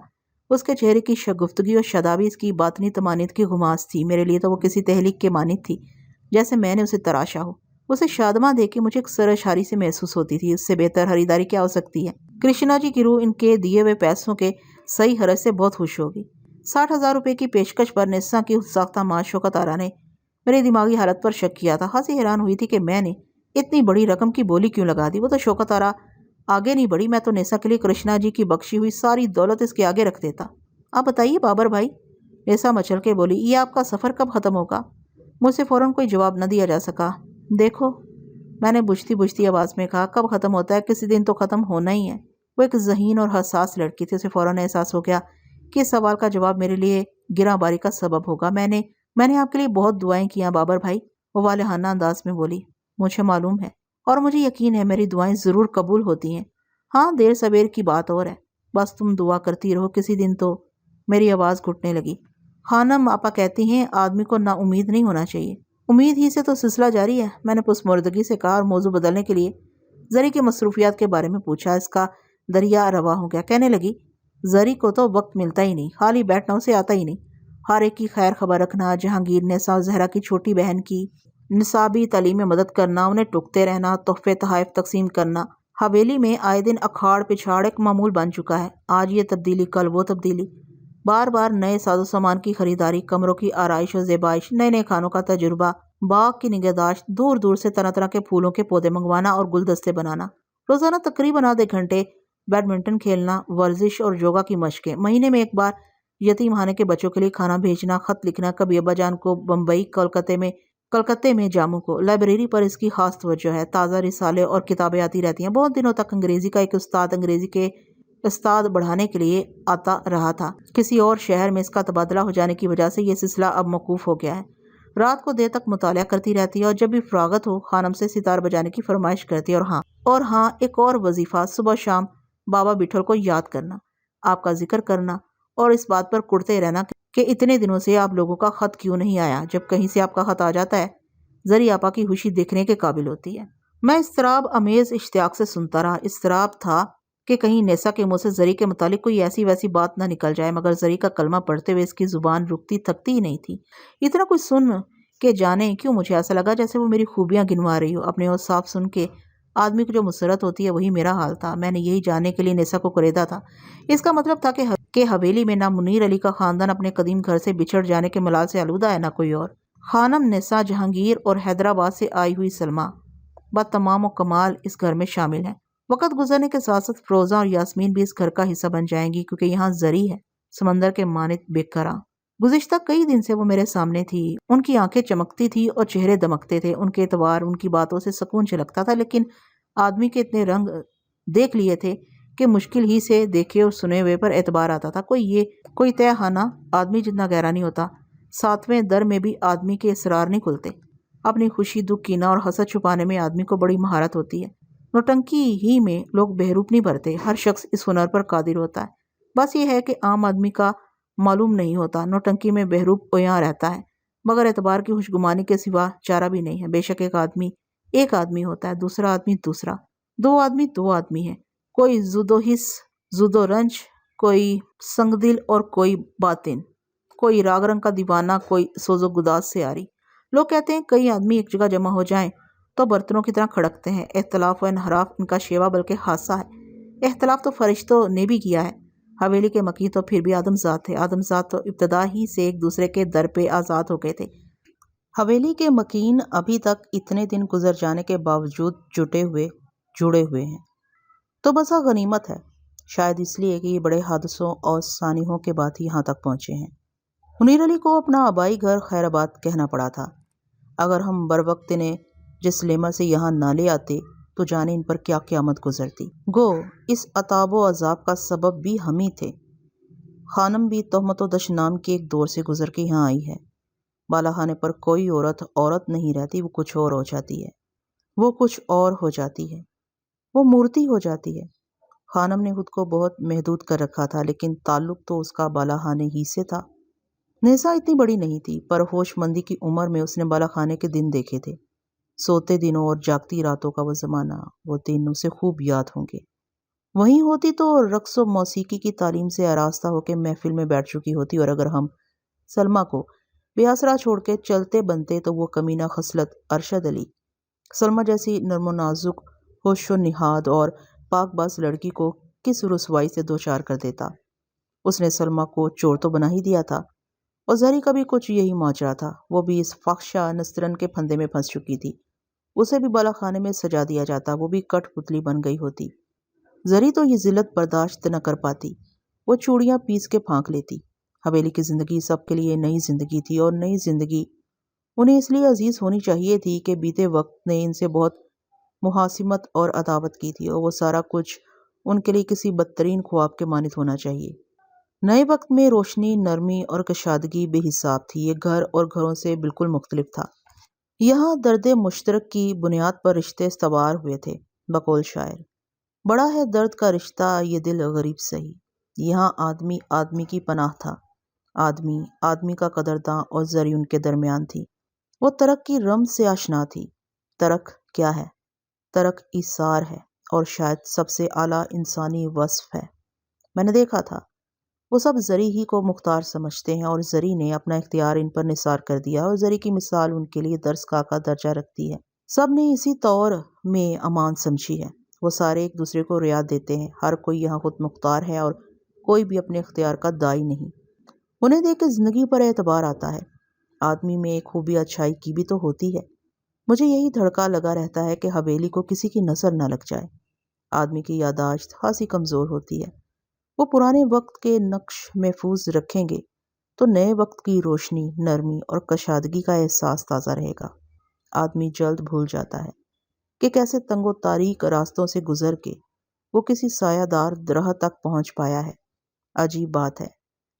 اس کے چہرے کی شگفتگی اور شادابی اس کی باطنی طمانینت کی گھماس تھی۔ میرے لیے تو وہ کسی تحلیق کے مانند تھی، جیسے میں نے اسے تراشا ہو۔ اسے شادماں دیکھ کے مجھے ایک سرشاری سے محسوس ہوتی تھی۔ اس سے بہتر خریداری کیا ہو سکتی ہے؟ کرشنا جی کی روح ان کے دیے ہوئے پیسوں کے صحیح حرج سے بہت خوش ہوگی۔ 60,000 روپے کی پیشکش پر نیسا کی ساختہ ماں شوکت آرا نے میری دماغی حالت پر شک کیا تھا۔ خاصی حیران ہوئی تھی کہ میں نے اتنی بڑی رقم کی بولی کیوں لگا دی۔ وہ تو شوکت آرا آگے نہیں بڑھی، میں تو نیسا کے لیے کرشنا جی کی بخشی ہوئی ساری دولت اس کے آگے رکھ دیتا۔ آپ بتائیے بابر بھائی، نیسا مچل کے بولی، یہ آپ کا سفر کب ختم ہوگا؟ مجھ سے فوراً کوئی جواب نہ دیا جا سکا۔ دیکھو، میں نے بجھتی آواز میں کہا، کب ختم ہوتا ہے؟ کسی دن تو ختم ہونا ہی ہے۔ وہ ایک ذہین اور حساس لڑکی تھی۔ اسے فوراً احساس ہو گیا کہ اس سوال کا جواب میرے لیے گراں باری کا سبب ہوگا۔ میں نے آپ کے لیے بہت دعائیں کی ہیں بابر بھائی، وہ والہانہ انداز میں بولی۔ مجھے معلوم ہے، اور مجھے یقین ہے میری دعائیں ضرور قبول ہوتی ہیں۔ ہاں، دیر سویر کی بات اور ہے، بس تم دعا کرتی رہو کسی دن تو۔ میری آواز گھٹنے لگی۔ خانم آپا کہتی ہیں آدمی کو نا امید نہیں ہونا چاہیے، امید ہی سے تو سلسلہ جاری ہے۔ میں نے پسماردگی سے کہا اور موضوع بدلنے کے لیے زری کی مصروفیات کے بارے میں پوچھا۔ اس کا دریا روا ہو گیا۔ کہنے لگی، زری کو تو وقت ملتا ہی نہیں، خالی بیٹھنا اسے آتا ہی نہیں۔ ہر ایک کی خیر خبر رکھنا، جہانگیر، نیسا اور زہرا کی چھوٹی بہن کی نصابی تعلیم میں مدد کرنا، انہیں ٹوکتے رہنا، تحفے تحائف تقسیم کرنا۔ حویلی میں آئے دن اکھاڑ پچھاڑ ایک معمول بن چکا ہے۔ آج یہ تبدیلی، کل وہ تبدیلی، بار بار نئے ساز و سامان کی خریداری، کمروں کی آرائش و زیبائش، نئے کھانوں کا تجربہ، باغ کی نگہداشت، دور دور سے طرح طرح کے پھولوں کے پودے منگوانا اور گلدستے بنانا، روزانہ تقریباً آدھے گھنٹے بیڈمنٹن کھیلنا، ورزش اور یوگا کی مشقیں، مہینے میں ایک بار یتیم خانے کے بچوں کے لیے کھانا بھیجنا، خط لکھنا، کبھی ابا جان کو بمبئی، کلکتے میں جاموں کو۔ لائبریری پر اس کی خاص توجہ ہے، تازہ رسالے اور کتابیں آتی رہتی ہیں۔ بہت دنوں تک انگریزی کا ایک استاد انگریزی کے استاد بڑھانے کے لیے آتا رہا تھا۔ کسی اور شہر میں اس کا تبادلہ ہو جانے کی وجہ سے یہ سلسلہ اب موقوف ہو گیا ہے۔ رات کو دیر تک مطالعہ کرتی رہتی ہے، اور جب بھی فراغت ہو خانم سے ستار بجانے کی فرمائش کرتی ہے۔ اور ہاں ایک اور وظیفہ، صبح شام بابا بٹھول کو یاد کرنا، آپ کا ذکر کرنا، اور اس بات پر کڑتے رہنا کہ اتنے دنوں سے آپ لوگوں کا خط کیوں نہیں آیا۔ جب کہیں سے آپ کا خط آ جاتا ہے، زری آپا کی خوشی دیکھنے کے قابل ہوتی ہے۔ میں اضطراب امیز اشتیاق سے سنتا رہا۔ اضطراب تھا کہ کہیں نیسا کے منہ سے زری کے متعلق کوئی ایسی ویسی بات نہ نکل جائے، مگر زری کا کلمہ پڑھتے ہوئے اس کی زبان رکتی تھکتی ہی نہیں تھی۔ اتنا کچھ سن کے جانے کیوں مجھے ایسا لگا جیسے وہ میری خوبیاں گنوا رہی ہو۔ اپنے اوصاف سن کے آدمی کو جو مسرت ہوتی ہے وہی میرا حال تھا۔ میں نے یہی جاننے کے لیے نیسا کو خریدا تھا۔ اس کا مطلب تھا کہ کہ حویلی میں نہ منیر علی کا خاندان اپنے قدیم گھر سے بچھڑ جانے کے ملال سے آلودہ ہے، نہ کوئی اور۔ خانم نسا جہانگیر اور حیدرآباد سے آئی ہوئی سلمہ بتمام و کمال اس گھر میں شامل ہیں۔ وقت گزرنے کے ساتھ ساتھ فروزہ اور یاسمین بھی اس گھر کا حصہ بن جائیں گی، کیونکہ یہاں زری ہے، سمندر کے مانند بے قرار۔ گزشتہ کئی دن سے وہ میرے سامنے تھی، ان کی آنکھیں چمکتی تھی اور چہرے دمکتے تھے، ان کے اعتبار، ان کی باتوں سے سکون چھلکتا تھا، لیکن آدمی کے اتنے رنگ دیکھ لیے تھے کہ مشکل ہی سے دیکھے اور سنے ہوئے پر اعتبار آتا تھا۔ کوئی تہ خانہ آدمی جتنا گہرا نہیں ہوتا، ساتویں در میں بھی آدمی کے اسرار نہیں کھلتے۔ اپنی خوشی، دکھ، کینہ اور حسد چھپانے میں آدمی کو بڑی مہارت ہوتی ہے۔ نوٹنکی ہی میں لوگ بہروپ نہیں بھرتے، ہر شخص اس ہنر پر قادر ہوتا ہے۔ بس یہ ہے کہ عام آدمی کا معلوم نہیں ہوتا۔ نوٹنکی میں بہروپ یہاں رہتا ہے، مگر اعتبار کی خوشگمانی کے سوا چارہ بھی نہیں ہے۔ بے شک ایک آدمی ہوتا ہے، دوسرا آدمی دوسرا، دو آدمی ہے، کوئی زد و حس، زد و رنج، کوئی سنگ دل اور کوئی باطن، کوئی راگ رنگ کا دیوانہ، کوئی سوز و گداز سے آری۔ لوگ کہتے ہیں کئی آدمی ایک جگہ جمع ہو جائیں تو برتنوں کی طرح کھڑکتے ہیں۔ اختلاف و انحراف ان کا شیوا بلکہ حادثہ ہے۔ اختلاف تو فرشتوں نے بھی کیا ہے۔ حویلی کے مکین تو پھر بھی آدم زاد تھے، آدم زاد تو ابتدا ہی سے ایک دوسرے کے در پہ آزاد ہو گئے تھے۔ حویلی کے مکین ابھی تک اتنے دن گزر جانے کے باوجود جڑے ہوئے ہیں تو بسا غنیمت ہے، شاید اس لیے کہ یہ بڑے حادثوں اور سانحوں کے بعد ہی یہاں تک پہنچے ہیں۔ منیر علی کو اپنا آبائی گھر خیر آباد کہنا پڑا تھا۔ اگر ہم بروقت انہیں جس لیما سے یہاں نہ لے آتے تو جانے ان پر کیا قیامت گزرتی۔ گو اس عذاب و عذاب کا سبب بھی ہم ہی تھے۔ خانم بھی تہمت و دشنام کے ایک دور سے گزر کے یہاں آئی ہے۔ بالا خانے پر کوئی عورت نہیں رہتی، وہ کچھ اور ہو جاتی ہے، وہ مورتی ہو جاتی ہے۔ خانم نے خود کو بہت محدود کر رکھا تھا، لیکن تعلق تو اس کا بالا خانے ہی سے تھا۔ نیسا اتنی بڑی نہیں تھی، پر ہوش مندی کی عمر میں اس نے بالا خانے کے دن دیکھے تھے۔ سوتے دنوں اور جاگتی راتوں کا وہ زمانہ، وہ دن اسے خوب یاد ہوں گے۔ وہیں ہوتی تو رقص و موسیقی کی تعلیم سے آراستہ ہو کے محفل میں بیٹھ چکی ہوتی، اور اگر ہم سلمہ کو بے آسرا چھوڑ کے چلتے بنتے تو وہ کمینہ خصلت ارشد علی سلمہ جیسی نرم و نازک، ہوش و نہاد اور پاک باز لڑکی کو کس رسوائی سے دوچار کر دیتا۔ اس نے سلمہ کو چور تو بنا ہی دیا تھا، اور زری کا بھی کچھ یہی ماجرا تھا۔ وہ بھی اس فاحشہ نسترن کے پھندے میں پھنس چکی تھی۔ اسے بھی بالا خانے میں سجا دیا جاتا، وہ بھی کٹ پتلی بن گئی ہوتی۔ زری تو یہ ذلت برداشت نہ کر پاتی، وہ چوڑیاں پیس کے پھانک لیتی۔ حویلی کی زندگی سب کے لیے نئی زندگی تھی، اور نئی زندگی انہیں اس لیے عزیز ہونی چاہیے تھی کہ بیتے وقت نے ان سے بہت محاسمت اور عداوت کی تھی، اور وہ سارا کچھ ان کے لیے کسی بدترین خواب کے مانند ہونا چاہیے۔ نئے وقت میں روشنی، نرمی اور کشادگی بے حساب تھی۔ یہ گھر اور گھروں سے بالکل مختلف تھا۔ یہاں درد مشترک کی بنیاد پر رشتے استوار ہوئے تھے۔ بقول شاعر، بڑا ہے درد کا رشتہ یہ دل غریب سہی۔ یہاں آدمی آدمی کی پناہ تھا، آدمی کا قدرداں، اور زری ان کے درمیان تھی۔ وہ ترک کی رمز سے آشنا تھی۔ ترک کیا ہے؟ ترک ایثار ہے، اور شاید سب سے اعلیٰ انسانی وصف ہے۔ میں نے دیکھا تھا وہ سب زری ہی کو مختار سمجھتے ہیں، اور زری نے اپنا اختیار ان پر نثار کر دیا، اور زری کی مثال ان کے لیے درس کا درجہ رکھتی ہے۔ سب نے اسی طور میں امان سمجھی ہے۔ وہ سارے ایک دوسرے کو رعایت دیتے ہیں، ہر کوئی یہاں خود مختار ہے، اور کوئی بھی اپنے اختیار کا داعی نہیں۔ انہیں دیکھ کے زندگی پر اعتبار آتا ہے۔ آدمی میں ایک خوبی اچھائی کی بھی تو ہوتی ہے۔ مجھے یہی دھڑکا لگا رہتا ہے کہ حویلی کو کسی کی نظر نہ لگ جائے۔ آدمی کی یادداشت خاصی کمزور ہوتی ہے۔ وہ پرانے وقت کے نقش محفوظ رکھیں گے تو نئے وقت کی روشنی، نرمی اور کشادگی کا احساس تازہ رہے گا۔ آدمی جلد بھول جاتا ہے کہ کیسے تنگ و تاریک راستوں سے گزر کے وہ کسی سایہ دار درخت تک پہنچ پایا ہے۔ عجیب بات ہے،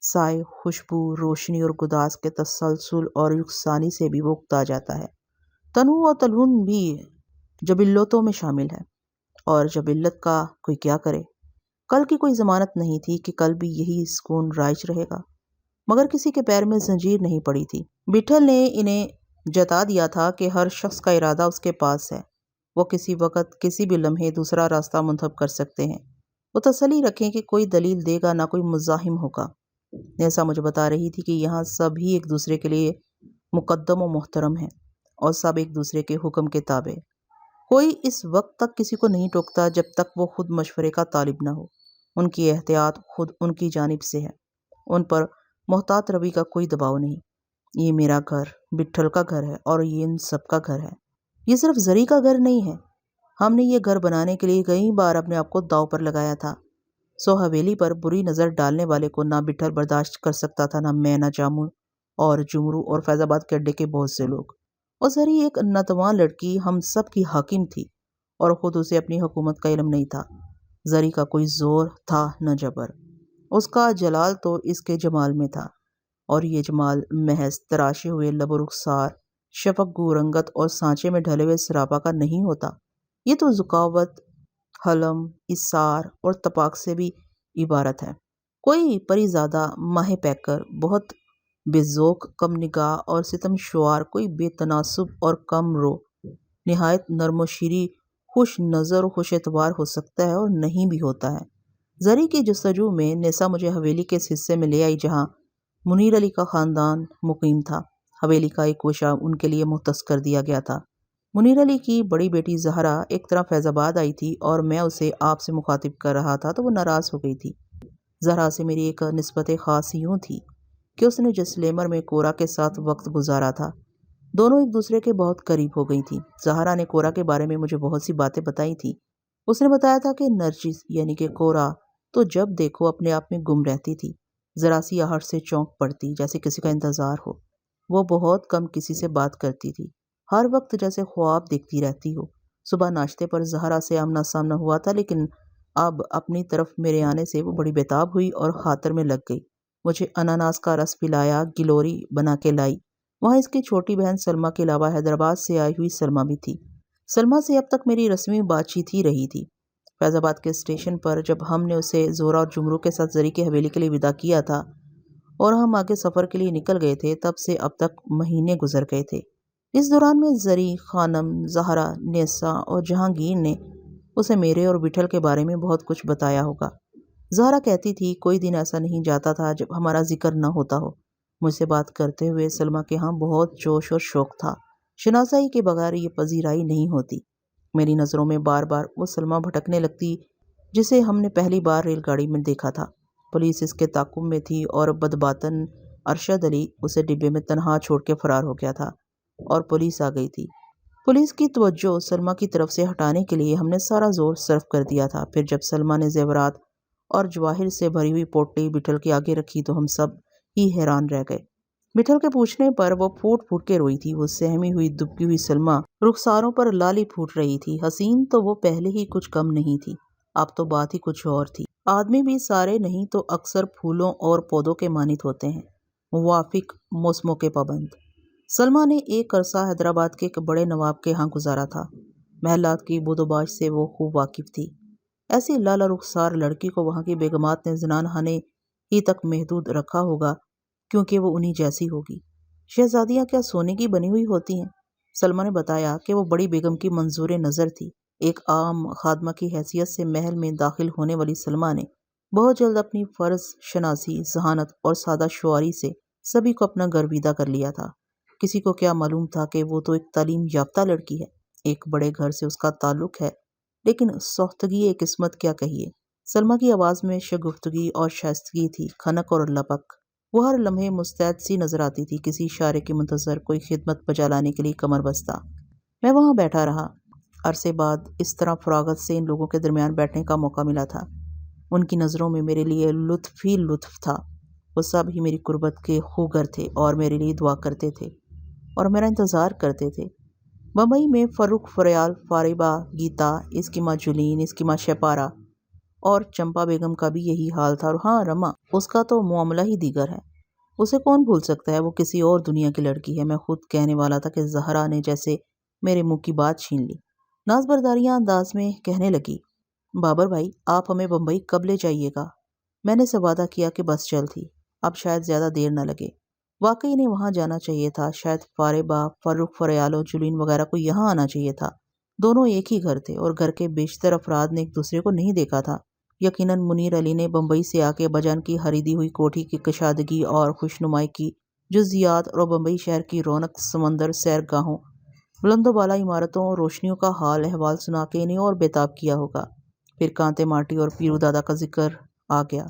سائے، خوشبو، روشنی اور گداز کے تسلسل اور یکسانی سے بھی وہ اکتا جاتا ہے۔ تنوع و تلون بھی جبلتوں میں شامل ہے، اور جبلت کا کوئی کیا کرے۔ کل کی کوئی ضمانت نہیں تھی کہ کل بھی یہی سکون رائج رہے گا، مگر کسی کے پیر میں زنجیر نہیں پڑی تھی۔ بٹھل نے انہیں جتا دیا تھا کہ ہر شخص کا ارادہ اس کے پاس ہے، وہ کسی وقت کسی بھی لمحے دوسرا راستہ منتخب کر سکتے ہیں۔ وہ تسلی رکھیں کہ کوئی دلیل دے گا، نہ کوئی مزاحم ہوگا۔ نیسا مجھے بتا رہی تھی کہ یہاں سب ہی ایک دوسرے کے لیے مقدم و محترم ہیں، اور سب ایک دوسرے کے حکم کے تابع۔ کوئی اس وقت تک کسی کو نہیں ٹوکتا جب تک وہ خود مشورے کا طالب نہ ہو۔ ان کی احتیاط خود ان کی جانب سے ہے، ان پر محتاط روی کا کوئی دباؤ نہیں۔ یہ میرا گھر، بٹھل کا گھر ہے، اور یہ ان سب کا گھر ہے۔ یہ صرف زری کا گھر نہیں ہے۔ ہم نے یہ گھر بنانے کے لیے کئی بار اپنے آپ کو داؤ پر لگایا تھا۔ سو حویلی پر بری نظر ڈالنے والے کو نہ بٹھل برداشت کر سکتا تھا، نہ میں، نہ جامن اور جمرو اور فیض آباد کے اڈے کے بہت سے لوگ۔ اور زری ایک ناتواں لڑکی ہم سب کی حاکم تھی، اور خود اسے اپنی حکومت کا علم نہیں تھا۔ زری کا کوئی زور تھا نہ جبر، اس کا جلال تو اس کے جمال میں تھا، اور یہ جمال محض تراشے ہوئے لب و رخسار، شفق گو رنگت اور سانچے میں ڈھلے ہوئے سراپا کا نہیں ہوتا۔ یہ تو ذکاوت، حلم، اثار اور تپاک سے بھی عبارت ہے۔ کوئی پری زادہ ماہ پیکر، بہت بے ذوق، کم نگاہ اور ستم شوار، کوئی بے تناسب اور کم رو، نہایت نرم و شیریں، خوش نظر و خوش اعتبار ہو سکتا ہے اور نہیں بھی ہوتا ہے۔ زری کی جستجو میں نیسا مجھے حویلی کے اس حصے میں لے آئی جہاں منیر علی کا خاندان مقیم تھا۔ حویلی کا ایک گوشہ ان کے لیے مختص کر دیا گیا تھا۔ منیر علی کی بڑی بیٹی زہرا ایک طرح فیض آباد آئی تھی، اور میں اسے آپ سے مخاطب کر رہا تھا تو وہ ناراض ہو گئی تھی۔ زہرا سے میری ایک نسبت خاص یوں تھی کہ اس نے جسلیمر میں کورا کے ساتھ وقت گزارا تھا۔ دونوں ایک دوسرے کے بہت قریب ہو گئی تھیں۔ زہرا نے کورا کے بارے میں مجھے بہت سی باتیں بتائی تھیں۔ اس نے بتایا تھا کہ نرجس یعنی کہ کورا تو جب دیکھو اپنے آپ میں گم رہتی تھی، ذرا سی آہٹ سے چونک پڑتی جیسے کسی کا انتظار ہو۔ وہ بہت کم کسی سے بات کرتی تھی، ہر وقت جیسے خواب دیکھتی رہتی ہو۔ صبح ناشتے پر زہرا سے آمنا سامنا ہوا تھا، لیکن اب اپنی طرف میرے آنے سے وہ بڑی بیتاب ہوئی اور خاطر میں لگ گئی۔ مجھے اناناس کا رس پلایا، گلوری بنا کے لائی۔ وہاں اس کی چھوٹی بہن سلمیٰ کے علاوہ حیدرآباد سے آئی ہوئی سلمیٰ بھی تھی۔ سلمیٰ سے اب تک میری رسمی بات چیت ہی رہی تھی۔ فیض آباد کے اسٹیشن پر جب ہم نے اسے زورا اور جمرو کے ساتھ زری کی حویلی کے لیے وداع کیا تھا اور ہم آگے سفر کے لیے نکل گئے تھے، تب سے اب تک مہینے گزر گئے تھے۔ اس دوران میں زری، خانم، زہرا، نیسا اور جہانگیر نے اسے میرے اور بٹھل کے بارے میں بہت کچھ بتایا ہوگا۔ زہرا کہتی تھی کوئی دن ایسا نہیں جاتا تھا جب ہمارا ذکر نہ ہوتا ہو۔ مجھ سے بات کرتے ہوئے سلمیٰ کے ہاں بہت جوش اور شوق تھا۔ شناسائی کے بغیر یہ پذیرائی نہیں ہوتی۔ میری نظروں میں بار بار وہ سلمیٰ بھٹکنے لگتی جسے ہم نے پہلی بار ریل گاڑی میں دیکھا تھا۔ پولیس اس کے تعاقب میں تھی اور بدباطن ارشد علی اسے ڈبے میں تنہا چھوڑ کے فرار ہو گیا تھا، اور پولیس آ گئی تھی۔ پولیس کی توجہ سلمیٰ کی طرف سے ہٹانے کے لیے ہم نے سارا زور صرف کر دیا تھا۔ پھر جب سلمیٰ نے زیورات اور جواہر سے بھری ہوئی پوٹلی بٹھل کے آگے رکھی تو ہم سب ہی حیران رہ گئے۔ بٹھل کے پوچھنے پر وہ پھوٹ پھوٹ کے روئی تھی۔ وہ سہمی ہوئی دبکی ہوئی سلمیٰ رخساروں پر لالی پھوٹ رہی تھی۔ حسین تو وہ پہلے ہی کچھ کم نہیں تھی، اب تو بات ہی کچھ اور تھی۔ آدمی بھی سارے نہیں تو اکثر پھولوں اور پودوں کے مانند ہوتے ہیں، موافق موسموں کے پابند۔ سلمیٰ نے ایک عرصہ حیدرآباد کے ایک بڑے نواب کے ہاں گزارا تھا۔ محلات کی بود و باش سے وہ خوب واقف تھی۔ ایسی لالا رخسار لڑکی کو وہاں کی بیگمات نے زنان خانے ہی تک محدود رکھا ہوگا، کیونکہ وہ انہی جیسی ہوگی۔ شہزادیاں کیا سونے کی بنی ہوئی ہوتی ہیں؟ سلمیٰ نے بتایا کہ وہ بڑی بیگم کی منظور نظر تھی۔ ایک عام خادمہ کی حیثیت سے محل میں داخل ہونے والی سلمیٰ نے بہت جلد اپنی فرض شناسی، ذہانت اور سادہ شعاری سے سبھی کو اپنا گرویدہ کر لیا تھا۔ کسی کو کیا معلوم تھا کہ وہ تو ایک تعلیم یافتہ لڑکی ہے، ایک بڑے گھر سے اس کا تعلق ہے، لیکن سوختگی قسمت کیا کہیے۔ سلمیٰ کی آواز میں شگفتگی اور شائستگی تھی، کھنک اور لپک۔ وہ ہر لمحے مستعد سی نظر آتی تھی، کسی اشارے کی منتظر، کوئی خدمت بجا لانے کے لیے کمر بستہ۔ میں وہاں بیٹھا رہا۔ عرصے بعد اس طرح فراغت سے ان لوگوں کے درمیان بیٹھنے کا موقع ملا تھا۔ ان کی نظروں میں میرے لیے لطف ہی لطف تھا۔ وہ سب ہی میری قربت کے خوگر تھے اور میرے لیے دعا کرتے تھے اور میرا انتظار کرتے تھے۔ بمبئی میں فرخ، فریال، فاربہ، گیتا، اس کی ماں جولین، اس کی ماں شیپارا اور چمپا بیگم کا بھی یہی حال تھا۔ اور ہاں، رما، اس کا تو معاملہ ہی دیگر ہے۔ اسے کون بھول سکتا ہے؟ وہ کسی اور دنیا کی لڑکی ہے۔ میں خود کہنے والا تھا کہ زہرا نے جیسے میرے منہ کی بات چھین لی۔ ناز برداریاں انداز میں کہنے لگی، بابر بھائی، آپ ہمیں بمبئی کب لے جائیے گا؟ میں نے سے وعدہ کیا کہ بس چل تھی، اب شاید زیادہ دیر نہ لگے۔ واقعی انہیں وہاں جانا چاہیے تھا۔ شاید فاربہ، فرخ، فریال اور جولین وغیرہ کو یہاں آنا چاہیے تھا۔ دونوں ایک ہی گھر تھے اور گھر کے بیشتر افراد نے ایک دوسرے کو نہیں دیکھا تھا۔ یقیناً منیر علی نے بمبئی سے آ کے اباجان کی خریدی ہوئی کوٹھی کی کشادگی اور خوشنمائی کی جزیات اور بمبئی شہر کی رونق، سمندر، سیرگاہوں، بلند و بالا عمارتوں اور روشنیوں کا حال احوال سنا کے انہیں اور بیتاب کیا ہوگا۔ پھر کانتے ماٹی اور پیرو دادا کا ذکر آ گیا۔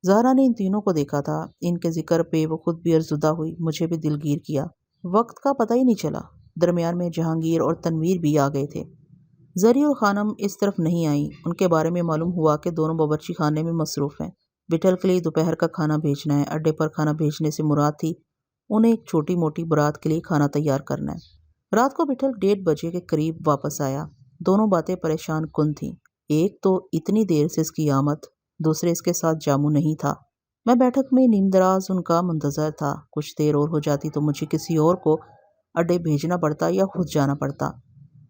زہرا نے ان تینوں کو دیکھا تھا، ان کے ذکر پہ وہ خود بھی ارزدہ ہوئی، مجھے بھی دلگیر کیا۔ وقت کا پتہ ہی نہیں چلا، درمیان میں جہانگیر اور تنویر بھی آ گئے تھے۔ زری اور خانم اس طرف نہیں آئیں۔ ان کے بارے میں معلوم ہوا کہ دونوں باورچی خانے میں مصروف ہیں۔ بٹھل کے لیے دوپہر کا کھانا بھیجنا ہے۔ اڈے پر کھانا بھیجنے سے مراد تھی انہیں ایک چھوٹی موٹی برات کے لیے کھانا تیار کرنا ہے۔ رات کو بٹھل 1:30 بجے کے قریب واپس آیا۔ دونوں باتیں پریشان کن تھیں، ایک تو اتنی دیر سے اس کی آمد، دوسرے اس کے ساتھ جامو نہیں تھا۔ میں بیٹھک میں نیم دراز ان کا منتظر تھا۔ کچھ دیر اور ہو جاتی تو مجھے کسی اور کو اڈے بھیجنا پڑتا یا خود جانا پڑتا۔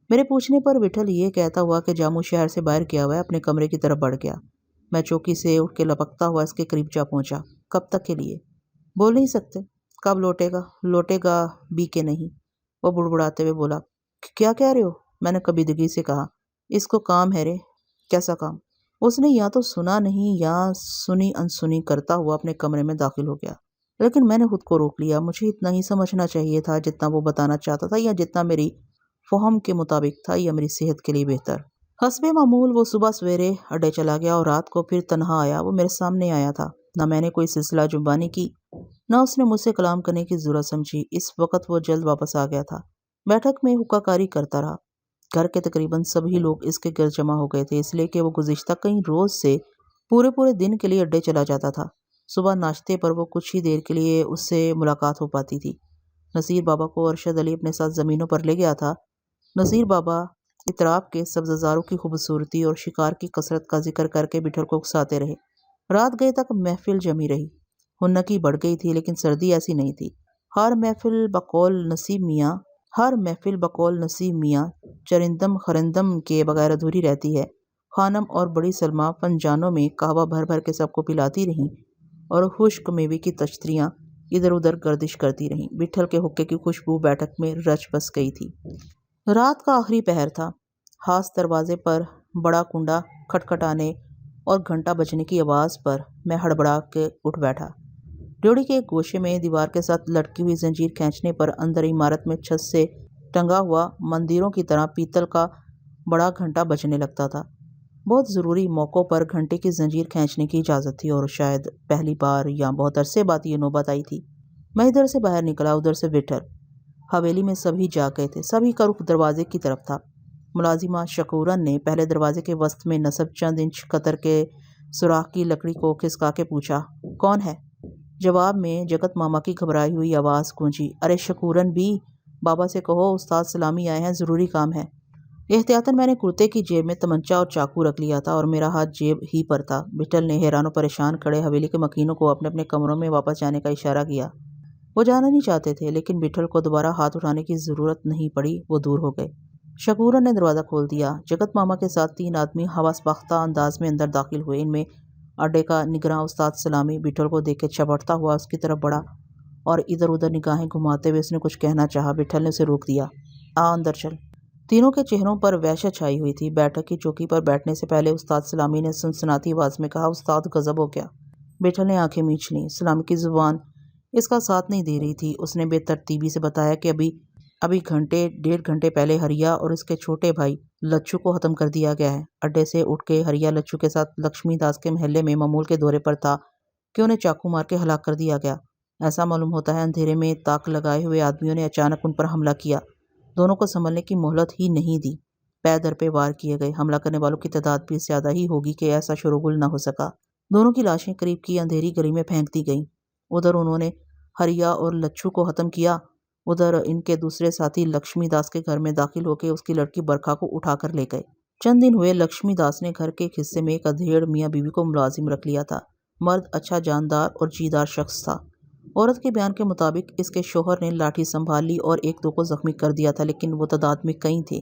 میرے پوچھنے پر بٹھل یہ کہتا ہوا کہ جامو شہر سے باہر گیا ہوا ہے، اپنے کمرے کی طرف بڑھ گیا۔ میں چوکی سے اٹھ کے لپکتا ہوا اس کے قریب جا پہنچا۔ کب تک کے لیے؟ بول نہیں سکتے۔ کب لوٹے گا؟ لوٹے گا بھی کہ نہیں؟ وہ بڑبڑاتے ہوئے بولا۔ کیا کہہ رہے ہو؟ میں نے کبیدگی سے کہا۔ اس کو کام ہے رے۔ کیسا کام؟ اس نے یا تو سنا نہیں یا سنی انسنی کرتا ہوا اپنے کمرے میں داخل ہو گیا، لیکن میں نے خود کو روک لیا۔ مجھے اتنا ہی سمجھنا چاہیے تھا جتنا وہ بتانا چاہتا تھا، یا جتنا میری فہم کے مطابق تھا یا میری صحت کے لیے بہتر۔ حسب معمول وہ صبح سویرے اڈے چلا گیا اور رات کو پھر تنہا آیا۔ وہ میرے سامنے آیا تھا، نہ میں نے کوئی سلسلہ جنبانی کی، نہ اس نے مجھ سے کلام کرنے کی ضرورت سمجھی۔ اس وقت وہ جلد واپس آ گیا تھا۔ بیٹھک میں حقہ کاری کرتا رہا۔ گھر کے تقریباً سبھی لوگ اس کے گرد جمع ہو گئے تھے، اس لیے کہ وہ گزشتہ کئی روز سے پورے دن کے لیے اڈے چلا جاتا تھا۔ صبح ناشتے پر وہ کچھ ہی دیر کے لیے اس سے ملاقات ہو پاتی تھی۔ نصیر بابا کو ارشد علی اپنے ساتھ زمینوں پر لے گیا تھا۔ نصیر بابا اطراف کے سبززاروں کی خوبصورتی اور شکار کی کثرت کا ذکر کر کے بٹھل کو اکساتے رہے۔ رات گئے تک محفل جمی رہی۔ ہنکی بڑھ گئی تھی لیکن سردی ایسی نہیں تھی۔ ہر محفل بقول نسیم میاں چرندم خرندم کے بغیر ادھوری رہتی ہے۔ خانم اور بڑی سلمہ فنجانوں میں قہوہ بھر بھر کے سب کو پلاتی رہیں اور خشک میوے کی تشتریاں ادھر ادھر گردش کرتی رہیں۔ بٹھل کے حقے کی خوشبو بیٹھک میں رچ بس گئی تھی۔ رات کا آخری پہر تھا۔ خاص دروازے پر بڑا کنڈا کھٹکھٹانے اور گھنٹا بجنے کی آواز پر میں ہڑبڑا کے اٹھ بیٹھا۔ ڈیوڑی کے ایک گوشے میں دیوار کے ساتھ لٹکی ہوئی زنجیر کھینچنے پر اندر عمارت میں چھت سے ٹنگا ہوا مندروں کی طرح پیتل کا بڑا گھنٹا بجنے لگتا تھا۔ بہت ضروری موقعوں پر گھنٹے کی زنجیر کھینچنے کی اجازت تھی اور شاید پہلی بار یا بہت عرصے بعد یہ نوبت آئی تھی۔ میں ادھر سے باہر نکلا، ادھر سے بٹھل۔ حویلی میں سبھی جاگ گئے تھے، سبھی کا رخ دروازے کی طرف تھا۔ ملازمہ شکورن نے پہلے دروازے کے وسط میں نصب چند انچ قطر کے سوراخ کی لکڑی کو کھسکا کے پوچھا، کون ہے؟ جواب میں جگت ماما کی گھبرائی ہوئی آواز گونجی، ارے شکورن بھی، بابا سے کہو استاد سلامی آئے ہیں، ضروری کام ہے۔ احتیاطاً میں نے کرتے کی جیب میں تمنچا اور چاقو رکھ لیا تھا اور میرا ہاتھ جیب ہی پر تھا۔ بٹھل نے حیران و پریشان کھڑے حویلی کے مکینوں کو اپنے اپنے کمروں میں واپس جانے کا اشارہ کیا۔ وہ جانا نہیں چاہتے تھے، لیکن بٹھل کو دوبارہ ہاتھ اٹھانے کی ضرورت نہیں پڑی، وہ دور ہو گئے۔ شکورن نے دروازہ کھول دیا۔ جگت ماما کے ساتھ 3 آدمی حواس باختہ انداز میں اندر داخل ہوئے۔ ان میں اڈے کا نگراں استاد سلامی بٹھل کو دیکھ کے چپڑتا ہوا اس کی طرف بڑھا اور ادھر ادھر نگاہیں گھماتے ہوئے اس نے کچھ کہنا چاہا۔ بٹھل نے اسے روک دیا۔ آ اندر چل۔ تینوں کے چہروں پر وحشت چھائی ہوئی تھی۔ بیٹھک کی چوکی پر بیٹھنے سے پہلے استاد سلامی نے سنسناتی آواز میں کہا، استاد غضب ہو گیا۔ بٹھل نے آنکھیں میچ لیں۔ سلامی کی زبان اس کا ساتھ نہیں دے رہی تھی۔ اس نے بے ترتیبی سے بتایا کہ ابھی 1.5 گھنٹے پہلے ہریا اور اس کے چھوٹے بھائی لچھو کو ختم کر دیا گیا ہے۔ اڈے سے اٹھ کے ہریا لچھو کے ساتھ لکشمی داس کے محلے میں معمول کے دورے پر تھا کہ انہیں چاقو مار کے ہلاک کر دیا گیا۔ ایسا معلوم ہوتا ہے اندھیرے میں تاک لگائے ہوئے آدمیوں نے اچانک ان پر حملہ کیا، دونوں کو سنبھلنے کی مہلت ہی نہیں دی، پے در پہ وار کیے گئے۔ حملہ کرنے والوں کی تعداد بھی زیادہ ہی ہوگی کہ ایسا شوروغل نہ ہو سکا۔ دونوں کی لاشیں قریب کی اندھیری گلی میں پھینک دی گئیں۔ ادھر انہوں نے ہریا اور لچھو کو ختم کیا، ادھر ان کے دوسرے ساتھی لکشمی داس کے گھر میں داخل ہو کے اس کی لڑکی برکھا کو اٹھا کر لے گئے۔ چند دن ہوئے لکشمی داس نے گھر کے ایک حصے میں ایک ادھیڑ میاں بیوی کو ملازم رکھ لیا تھا۔ مرد اچھا جاندار اور جیدار شخص تھا۔ عورت کے بیان کے مطابق اس کے شوہر نے لاٹھی سنبھال لی اور 1-2 کو زخمی کر دیا تھا، لیکن وہ تعداد میں کئی تھے۔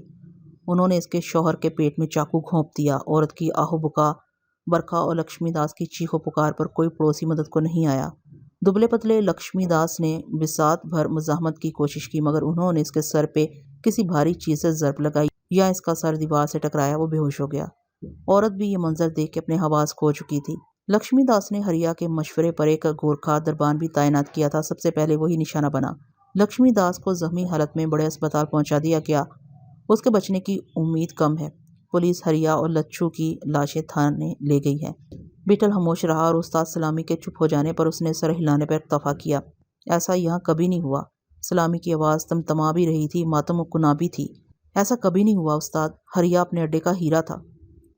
انہوں نے اس کے شوہر کے پیٹ میں چاقو گھونپ دیا۔ عورت کی آہو بکا، برکھا اور لکشمی داس کی چیخ و پکار پر کوئی پڑوسی مدد کو نہیں آیا۔ دبلے پتلے لکشمی داس نے بساط بھر مزاحمت کی کوشش کی، مگر انہوں نے اس کے سر پہ کسی بھاری چیز سے ضرب لگائی یا اس کا سر دیوار سے ٹکرایا، وہ بے ہوش ہو گیا۔ عورت بھی یہ منظر دیکھ کے اپنے حواس کھو چکی تھی۔ لکشمی داس نے ہریا کے مشورے پر ایک گورکھا دربان بھی تعینات کیا تھا۔ سب سے پہلے وہی نشانہ بنا۔ لکشمی داس کو زخمی حالت میں بڑے اسپتال پہنچا دیا گیا۔ اس کے بچنے کی امید کم ہے۔ پولیس ہریا اور لچھو کی لاشیں تھانے لے گئی ہے۔ بیٹل خاموش رہا اور استاد سلامی کے چپ ہو جانے پر اس نے سر ہلانے پر اکتفا کیا۔ ایسا یہاں کبھی نہیں ہوا۔ سلامی کی آواز تمتما بھی رہی تھی، ماتم کنا بھی تھی۔ ایسا کبھی نہیں ہوا استاد، ہریا اپنے اڈے کا ہیرا تھا۔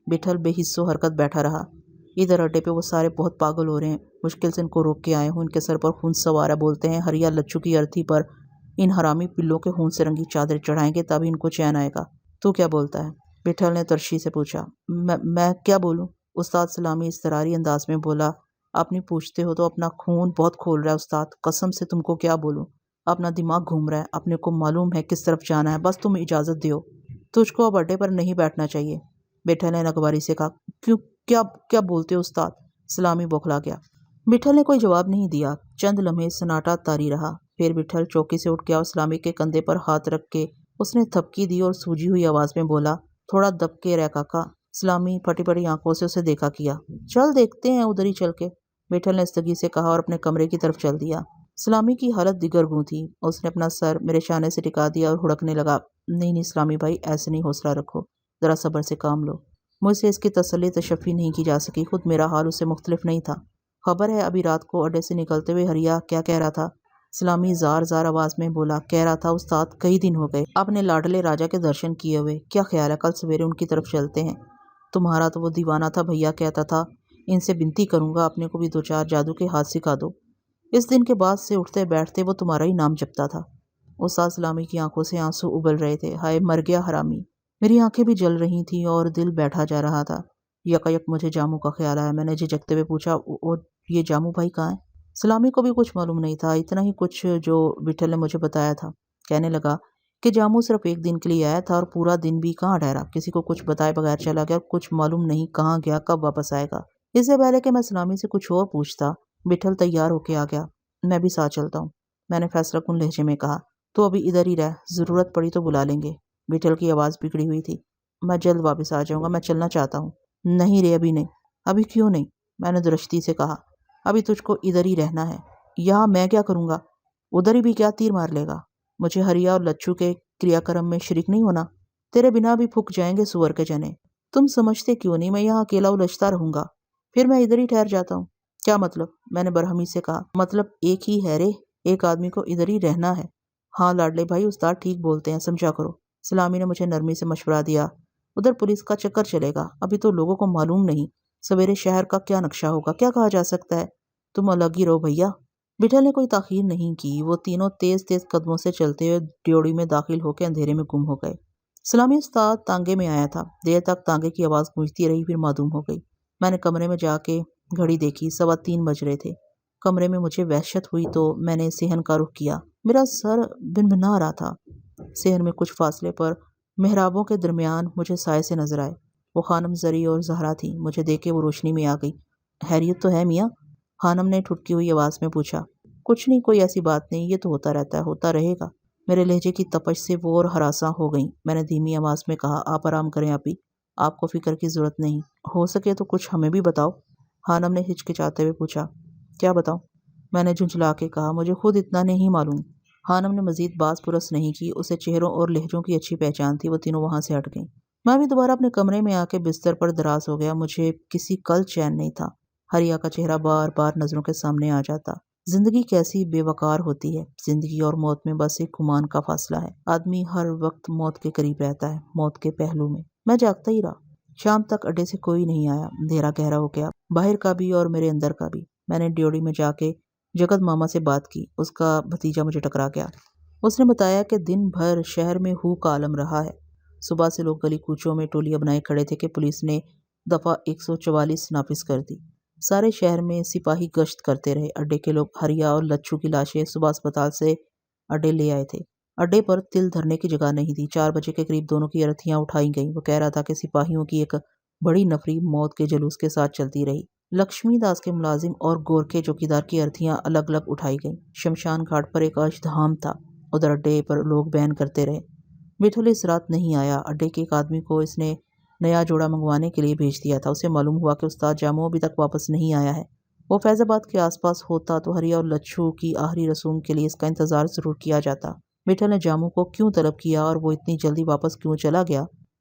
بیٹل بے حس و حرکت بیٹھا رہا۔ ادھر اڈے پہ وہ سارے بہت پاگل ہو رہے ہیں، مشکل سے ان کو روک کے آئے ہوں، ان کے سر پر خون سوار ہے، بولتے ہیں ہریا لچھو کی ارتھی پر ان حرامی پلوں کے خون سے رنگی چادر چڑھائیں گے تب ان کو چین آئے گا۔ تو کیا بولتا ہے؟ بیٹل نے ترشی سے پوچھا۔ میں کیا بولوں؟ استاد سلامی اضطراری انداز میں بولا۔ آپ نہیں پوچھتے ہو تو اپنا خون بہت کھول رہا ہے استاد، قسم سے تم کو کیا بولوں، اپنا دماغ گھوم رہا ہے، اپنے کو معلوم ہے کس طرف جانا ہے، بس تم اجازت دیو۔ تجھ کو اب اڈے پر نہیں بیٹھنا چاہیے، بیٹل نے نگواری سے کہا۔ کیوں؟ کیا بولتے ہو استاد؟ سلامی بوکھلا گیا۔ بیٹل نے کوئی جواب نہیں دیا۔ چند لمحے سناٹا طاری رہا، پھر بیٹل چوکی سے اٹھ گیا اور سلامی کے کندھے پر ہاتھ رکھ کے اس نے تھپکی دی اور سوجی ہوئی آواز میں بولا، تھوڑا دب کے رہ کاکا۔ سلامی پھٹی پھٹی آنکھوں سے اسے دیکھا کیا۔ چل دیکھتے ہیں ادھر ہی چل کے، بیٹل نے استنگی سے کہا اور اپنے کمرے کی طرف چل دیا۔ سلامی کی حالت دیگرگوں تھی۔ اس نے اپنا سر میرے شانے سے ٹکا دیا اور ہڑکنے لگا۔ نہیں سلامی بھائی، ایسے نہیں، حوصلہ رکھو، ذرا صبر سے کام لو۔ مجھ سے اس کی تسلی تشفی نہیں کی جا سکی، خود میرا حال اس سے مختلف نہیں تھا۔ خبر ہے ابھی رات کو اڈے سے نکلتے ہوئے ہریا کیا کہہ رہا تھا؟ سلامی زار زار آواز میں بولا، کہہ رہا تھا استاد کئی دن ہو گئے اپنے لاڈلے راجا کے درشن کیے ہوئے، کیا خیال ہے کل سویرے ان کی طرف چلتے ہیں؟ تمہارا تو وہ دیوانہ تھا بھیا کہتا تھا ان سے بنتی کروں گا اپنے کو بھی دو چار جادو کے ہاتھ سکھا دو۔ اس دن کے بعد سے اٹھتے بیٹھتے وہ تمہارا ہی نام جپتا تھا۔ استاد سلامی کی آنکھوں سے آنسو ابل رہے تھے۔ ہائے مر گیا حرامی۔ میری آنکھیں بھی جل رہی تھیں اور دل بیٹھا جا رہا تھا۔ یکایک مجھے جامو کا خیال آیا۔ میں نے جھجکتے ہوئے پوچھا، اور یہ جامو بھائی کہاں ہے؟ سلامی کو بھی کچھ معلوم نہیں تھا، اتنا ہی کچھ جو بیٹل نے مجھے بتایا تھا۔ کہنے لگا کہ جامو صرف ایک دن کے لیے آیا تھا اور پورا دن بھی کہاں ٹھہرا، کسی کو کچھ بتائے بغیر چلا گیا، کچھ معلوم نہیں کہاں گیا، کب واپس آئے گا۔ اس سے پہلے کہ میں سلامی سے کچھ اور پوچھتا، بیٹل تیار ہو کے آ گیا۔ میں بھی ساتھ چلتا ہوں، میں نے فیصلہ کن لہجے میں کہا۔ تو ابھی ادھر ہی رہ، ضرورت پڑی تو بلا لیں گے۔ بیٹل کی آواز بگڑی ہوئی تھی۔ میں جلد واپس آ جاؤں گا، میں چلنا چاہتا ہوں۔ نہیں رے، ابھی نہیں۔ ابھی کیوں نہیں؟ میں نے درشتی سے کہا۔ ابھی تجھ کو ادھر ہی رہنا ہے۔ یہاں میں کیا کروں گا؟ ادھر ہی بھی کیا تیر مار لے گا؟ مجھے ہریا اور لچھو کے کریا کرم میں شریک نہیں ہونا؟ تیرے بنا بھی پھک جائیں گے سور کے جنے۔ تم سمجھتے کیوں نہیں میں یہاں اکیلا الجھتا رہوں گا؟ پھر میں ادھر ہی ٹھہر جاتا ہوں۔ کیا مطلب؟ میں نے برہمی سے کہا۔ مطلب ایک ہی ہے رے، ایک آدمی کو ادھر ہی رہنا ہے۔ ہاں لاڈلے بھائی، استاد ٹھیک بولتے ہیں، سمجھا کرو۔ سلامی نے مجھے نرمی سے مشورہ دیا۔ ادھر پولیس کا چکر چلے گا، ابھی تو لوگوں کو معلوم نہیں، سویرے شہر کا کیا نقشہ ہوگا، کیا کہا جا سکتا ہے۔ تم الگ ہی رہو بھیا۔ بیٹل نے کوئی تاخیر نہیں کی۔ وہ تینوں تیز تیز قدموں سے چلتے ہوئے ڈیوڑی میں داخل ہو کے اندھیرے میں گم ہو گئے۔ سلامی استاد تانگے میں آیا تھا۔ دیر تک تانگے کی آواز گونجتی رہی، پھر معدوم ہو گئی۔ میں نے کمرے میں جا کے گھڑی دیکھی، 3:15 بج رہے تھے۔ کمرے میں مجھے وحشت ہوئی تو میں نے صحن کا رخ کیا۔ میرا سر بنبنا رہا تھا۔ صحن میں کچھ فاصلے پر محرابوں کے درمیان مجھے سائے سے نظر آئے۔ وہ خانم زری اور زہرا تھی۔ مجھے دیکھ کے وہ روشنی میں آ گئی۔ خیریت تو ہے میاں؟ خانم نے ٹھٹکی ہوئی آواز میں پوچھا۔ کچھ نہیں، کوئی ایسی بات نہیں، یہ تو ہوتا رہتا ہے، ہوتا رہے گا۔ میرے لہجے کی تپش سے وہ اور ہراساں ہو گئیں۔ میں نے دھیمی آواز میں کہا، آپ آرام کریں آپی، آپ کو فکر کی ضرورت نہیں، ہو سکے تو کچھ ہمیں بھی بتاؤ۔ خانم نے ہچکچاتے ہوئے پوچھا۔ کیا بتاؤں؟ میں نے جھنجھلا کے کہا، مجھے خود اتنا نہیں معلوم۔ خانم نے مزید باز پرس نہیں کی، اسے چہروں اور لہجوں کی اچھی پہچان تھی۔ وہ تینوں وہاں سے ہٹ گئیں۔ میں بھی دوبارہ اپنے کمرے میں آ کے بستر پر دراز ہو گیا۔ مجھے کسی کل چین نہیں تھا۔ ہریا کا چہرہ بار بار نظروں کے سامنے آ جاتا۔ زندگی کیسی بے وقار ہوتی ہے۔ زندگی اور موت میں بس ایک گمان کا فاصلہ ہے۔ آدمی ہر وقت موت کے قریب رہتا ہے، موت کے پہلو میں۔ میں جاگتا ہی رہا۔ شام تک اڈے سے کوئی نہیں آیا۔ اندھیرا گہرا ہو گیا، باہر کا بھی اور میرے اندر کا بھی۔ میں نے ڈیوڑی میں جا کے جگت ماما سے بات کی۔ اس کا بھتیجا مجھے ٹکرا گیا۔ اس نے بتایا کہ دن بھر شہر میں ہو کا عالم رہا ہے۔ صبح سے لوگ گلی کوچوں میں ٹولیاں بنائے کھڑے تھے کہ پولیس نے دفعہ 144 نافذ کر دی۔ سارے شہر میں سپاہی گشت کرتے رہے۔ اڈے کے لوگ ہریا اور لچھو کی لاشیں صبح اسپتال سے اڈے لے آئے تھے۔ اڈے پر تل دھرنے کی جگہ نہیں تھی۔ 4 بجے کے قریب دونوں کی ارتھیاں اٹھائی گئیں۔ وہ کہہ رہا تھا کہ سپاہیوں کی ایک بڑی نفری موت کے جلوس کے ساتھ چلتی رہی۔ لکشمی داس کے ملازم اور گورکھے چوکیدار کی ارتھیاں الگ الگ اٹھائی گئیں۔ شمشان گھاٹ پر ایک اژدھام تھا۔ ادھر اڈے پر لوگ بیان کرتے رہے۔ بیٹھل اس رات نہیں آیا۔ اڈے کے ایک آدمی کو اس نے نیا جوڑا منگوانے کے لیے بھیج دیا تھا۔ اسے معلوم ہوا کہ استاد جامو ابھی تک واپس نہیں آیا ہے۔ وہ فیض آباد کے آس پاس ہوتا تو ہریا اور لچھو کی آخری رسوم کے لیے اس کا انتظار ضرور کیا جاتا۔ بیٹھل نے جامو کو کیوں طلب کیا اور وہ اتنی جلدی واپس کیوں چلا گیا؟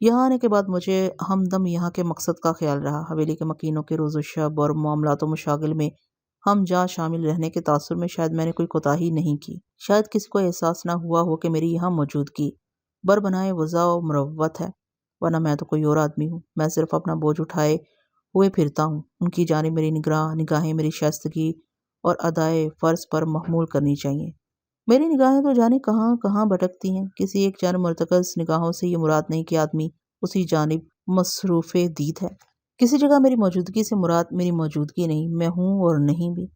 یہاں آنے کے بعد مجھے ہمدم یہاں کے مقصد کا خیال رہا۔ حویلی کے مکینوں کے روز و شب اور معاملات و مشاغل میں ہم جہاں شامل رہنے کے تاثر میں شاید میں نے کوئی کوتاہی نہیں کی۔ شاید کسی کو احساس نہ ہوا ہو کہ میری یہاں موجودگی بربنائے وضع و مروت ہے، ورنہ میں تو کوئی اور آدمی ہوں۔ میں صرف اپنا بوجھ اٹھائے ہوئے پھرتا ہوں۔ ان کی جانب میری نگاہیں میری شائستگی اور ادائے فرض پر محمول کرنی چاہیے۔ میری نگاہیں تو جانے کہاں کہاں بھٹکتی ہیں۔ کسی ایک جانب مرتکز نگاہوں سے یہ مراد نہیں کہ آدمی اسی جانب مصروف دید ہے۔ کسی جگہ میری موجودگی سے مراد میری موجودگی نہیں، میں ہوں اور نہیں بھی۔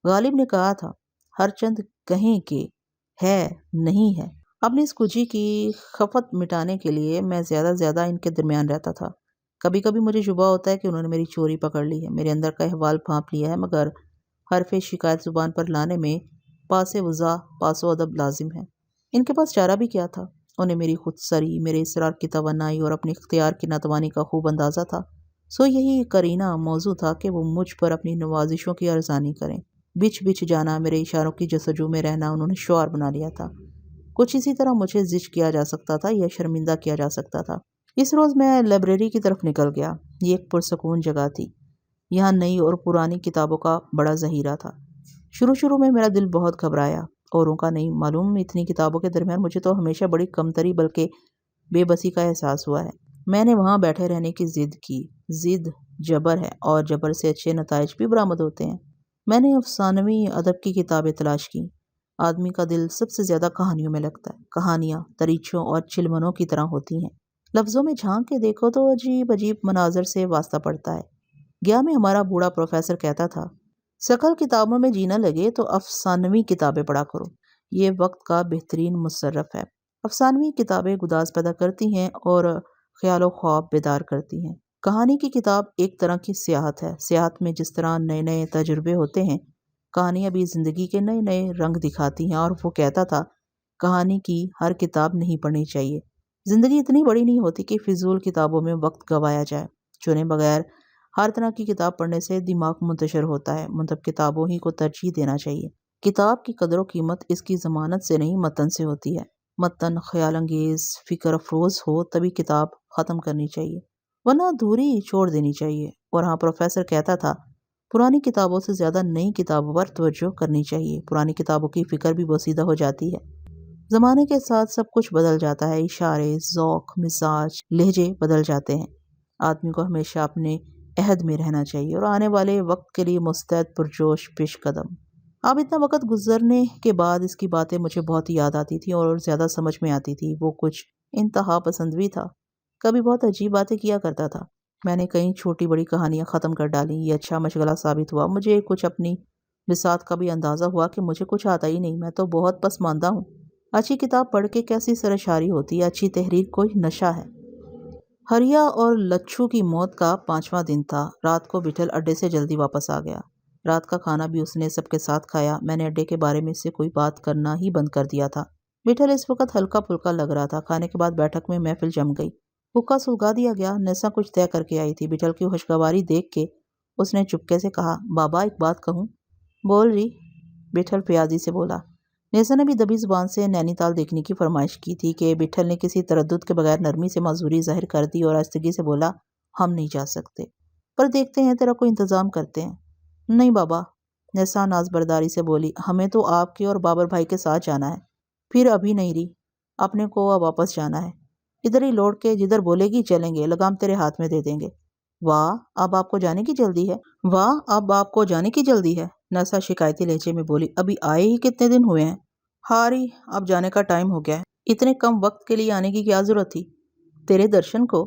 غالب نے کہا تھا، ہر چند کہیں کہ ہے نہیں ہے۔ اپنی اس کجی کی خفت مٹانے کے لیے میں زیادہ ان کے درمیان رہتا تھا۔ کبھی کبھی مجھے شبہ ہوتا ہے کہ انہوں نے میری چوری پکڑ لی ہے، میرے اندر کا احوال بھانپ لیا ہے، مگر حرف شکایت زبان پر لانے میں پاس وضع پاس و ادب لازم ہے۔ ان کے پاس چارہ بھی کیا تھا؟ انہیں میری خود سری، میرے اصرار کی توانائی اور اپنے اختیار کی ناتوانی کا خوب اندازہ تھا۔ سو یہی قرینہ موضوع تھا کہ وہ مجھ پر اپنی نوازشوں کی ارزانی کریں۔ بچ جانا، میرے اشاروں کی جستجو میں رہنا انہوں نے شعار بنا لیا تھا۔ کچھ اسی طرح مجھے زج کیا جا سکتا تھا یا شرمندہ کیا جا سکتا تھا۔ اس روز میں لائبریری کی طرف نکل گیا۔ یہ ایک پرسکون جگہ تھی۔ یہاں نئی اور پرانی کتابوں کا بڑا ذخیرہ تھا۔ شروع میں میرا دل بہت گھبرایا، اوروں کا نہیں معلوم، اتنی کتابوں کے درمیان مجھے تو ہمیشہ بڑی کمتری بلکہ بے بسی کا احساس ہوا ہے۔ میں نے وہاں بیٹھے رہنے کی ضد کی۔ ضد جبر ہے، اور جبر سے اچھے نتائج بھی برآمد ہوتے ہیں۔ میں نے افسانوی ادب کی کتابیں تلاش کی۔ آدمی کا دل سب سے زیادہ کہانیوں میں لگتا ہے۔ کہانیاں دریچوں اور چلمنوں کی طرح ہوتی ہیں، لفظوں میں جھانک کے دیکھو تو عجیب مناظر سے واسطہ پڑتا ہے۔ گیا میں ہمارا بوڑھا پروفیسر کہتا تھا، سکل کتابوں میں جینا لگے تو افسانوی کتابیں پڑھا کرو، یہ وقت کا بہترین مصرف ہے۔ افسانوی کتابیں گداز پیدا کرتی ہیں اور خیال و خواب بیدار کرتی ہیں۔ کہانی کی کتاب ایک طرح کی سیاحت ہے۔ سیاحت میں جس طرح نئے تجربے ہوتے ہیں، کہانیاں بھی زندگی کے نئے رنگ دکھاتی ہیں۔ اور وہ کہتا تھا، کہانی کی ہر کتاب نہیں پڑھنی چاہیے۔ زندگی اتنی بڑی نہیں ہوتی کہ فضول کتابوں میں وقت گوایا جائے۔ چنے بغیر ہر طرح کی کتاب پڑھنے سے دماغ منتشر ہوتا ہے۔ مطلب کتابوں ہی کو ترجیح دینا چاہیے۔ کتاب کی قدر و قیمت اس کی ضمانت سے نہیں، متن سے ہوتی ہے۔ متن خیال انگیز، فکر افروز ہو تبھی کتاب ختم کرنی چاہیے، ورنہ ادھوری چھوڑ دینی چاہیے۔ اور ہاں، پروفیسر کہتا تھا، پرانی کتابوں سے زیادہ نئی کتابوں پر توجہ کرنی چاہیے۔ پرانی کتابوں کی فکر بھی بوسیدہ ہو جاتی ہے۔ زمانے کے ساتھ سب کچھ بدل جاتا ہے، اشارے، ذوق، مزاج، لہجے بدل جاتے ہیں۔ آدمی کو ہمیشہ اپنے عہد میں رہنا چاہیے اور آنے والے وقت کے لیے مستعد پرجوش پیش قدم۔ اب اتنا وقت گزرنے کے بعد اس کی باتیں مجھے بہت یاد آتی تھی اور زیادہ سمجھ میں آتی تھی۔ وہ کچھ انتہا پسند بھی تھا، کبھی بہت عجیب باتیں کیا کرتا تھا۔ میں نے کئی چھوٹی بڑی کہانیاں ختم کر ڈالیں، یہ اچھا مشغلہ ثابت ہوا۔ مجھے کچھ اپنی بساط کا بھی اندازہ ہوا کہ مجھے کچھ آتا ہی نہیں، میں تو بہت پسماندہ ہوں۔ اچھی کتاب پڑھ کے کیسی سرشاری ہوتی ہے، اچھی تحریر کوئی نشہ ہے۔ ہریا اور لچھو کی موت کا 5واں دن تھا۔ رات کو بٹھل اڈے سے جلدی واپس آ گیا۔ رات کا کھانا بھی اس نے سب کے ساتھ کھایا۔ میں نے اڈے کے بارے میں سے کوئی بات کرنا ہی بند کر دیا تھا۔ بٹھل اس وقت ہلکا پھلکا لگ رہا تھا۔ کھانے کے بعد بیٹھک میں محفل جم گئی۔ حقہ سلگا دیا گیا۔ نیسا کچھ طے کر کے آئی تھی۔ بٹھل کی خوشگواری دیکھ کے اس نے چپکے سے کہا، بابا ایک بات کہوں؟ بول رہی، بٹھل پیازی سے بولا۔ نیسا نے بھی دبی زبان سے نینی تال دیکھنے کی فرمائش کی تھی کہ بٹھل نے کسی تردد کے بغیر نرمی سے معذوری ظاہر کر دی اور آہستگی سے بولا، ہم نہیں جا سکتے، پر دیکھتے ہیں، تیرا کوئی انتظام کرتے ہیں۔ نہیں بابا، نیسا ناز برداری سے بولی، ہمیں تو آپ کے اور بابر بھائی کے ساتھ جانا ہے۔ پھر ابھی نہیں رہی، اپنے کو اب واپس جانا ہے۔ ادھر ہی لوٹ کے جدھر بولے گی چلیں گے، لگام تیرے ہاتھ میں دے دیں گے۔ واہ، اب آپ کو جانے کی جلدی ہے؟ واہ، اب آپ کو جانے کی جلدی ہے، نیسا شکایتی لہجے میں بولی۔ ابھی آئے ہی کتنے دن ہوئے ہیں؟ ہاری، اب جانے کا ٹائم ہو گیا ہے۔ اتنے کم وقت کے لیے آنے کی کیا ضرورت تھی؟ تیرے درشن کو؟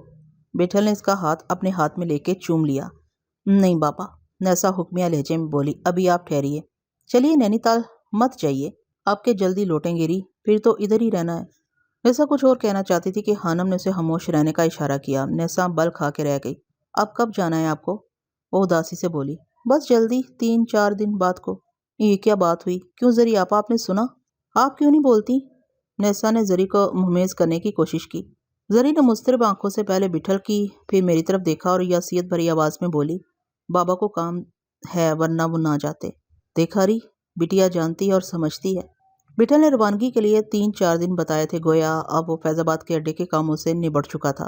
بٹھل نے اس کا ہاتھ اپنے ہاتھ میں لے کے چوم لیا۔ نہیں بابا، نیسا حکمیہ لہجے میں بولی، ابھی آپ ٹھہریے، چلیے نینی تال مت جائیے، آپ کے جلدی لوٹیں گے ری، پھر تو ادھر ہی رہنا ہے۔ نیسا کچھ اور کہنا چاہتی تھی کہ خانم نے اسے خاموش رہنے کا اشارہ کیا۔ نیسا بل کھا کے رہ گئی۔ اب کب جانا ہے آپ کو؟ وہ اداسی سے بولی، بس جلدی، 3-4 دن بعد کو۔ یہ کیا بات ہوئی؟ کیوں زری آپ نے سنا؟ آپ کیوں نہیں بولتی؟ نیسا نے زری کو مہمیز کرنے کی کوشش کی۔ زری نے مضطرب آنکھوں سے پہلے بٹھل کی، پھر میری طرف دیکھا اور یاسیت بھری آواز میں بولی، بابا کو کام ہے ورنہ وہ نہ جاتے۔ دیکھا ری، بٹیا جانتی ہے اور سمجھتی ہے۔ بٹھل نے روانگی کے لیے 3-4 دن بتائے تھے، گویا اب وہ فیض آباد کے اڈے کے کاموں سے نبٹ چکا تھا۔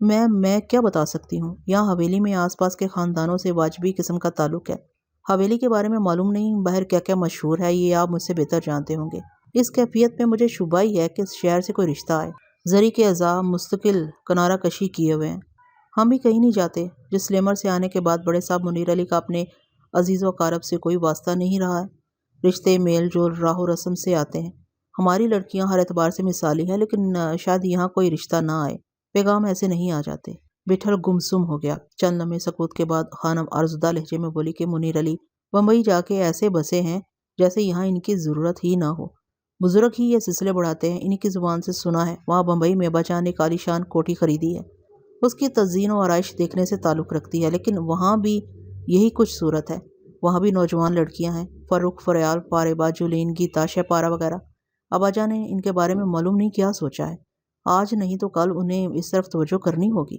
میں کیا بتا سکتی ہوں؟ یہاں حویلی میں آس پاس کے خاندانوں سے واجبی قسم کا تعلق ہے۔ حویلی کے بارے میں معلوم نہیں باہر کیا کیا مشہور ہے، یہ آپ مجھ سے بہتر جانتے ہوں گے۔ اس کیفیت میں مجھے شبہ ہی ہے کہ اس شہر سے کوئی رشتہ آئے۔ زری کے اعضاء مستقل کنارہ کشی کیے ہوئے ہیں۔ ہم بھی کہیں نہیں جاتے۔ ڈسکلیمر سے آنے کے بعد بڑے صاحب منیر علی کا اپنے عزیز و اقارب سے کوئی واسطہ نہیں رہا ہے۔ رشتے میل جول راہ و رسم سے آتے ہیں۔ ہماری لڑکیاں ہر اعتبار سے مثالی ہیں، لیکن شاید یہاں کوئی رشتہ نہ آئے۔ پیغام ایسے نہیں آ جاتے۔ بٹھل گمسم ہو گیا۔ چند لمحے سکوت کے بعد خانم آرزودہ لہجے میں بولی کہ منیر علی بمبئی جا کے ایسے بسے ہیں جیسے یہاں ان کی ضرورت ہی نہ ہو۔ بزرگ ہی یہ سلسلے بڑھاتے ہیں۔ انہی کی زبان سے سنا ہے وہاں بمبئی میں ابا جان نے ایک عالی شان کوٹھی خریدی ہے۔ اس کی تزئین و آرائش دیکھنے سے تعلق رکھتی ہے، لیکن وہاں بھی یہی کچھ صورت ہے۔ وہاں بھی نوجوان لڑکیاں ہیں، فرخ، فریال، پاربہ، جولین، گیتا، شہپارہ وغیرہ۔ ابا جان نے ان کے بارے میں معلوم نہیں کیا سوچا ہے۔ آج نہیں تو کل انہیں اس طرف توجہ کرنی ہوگی۔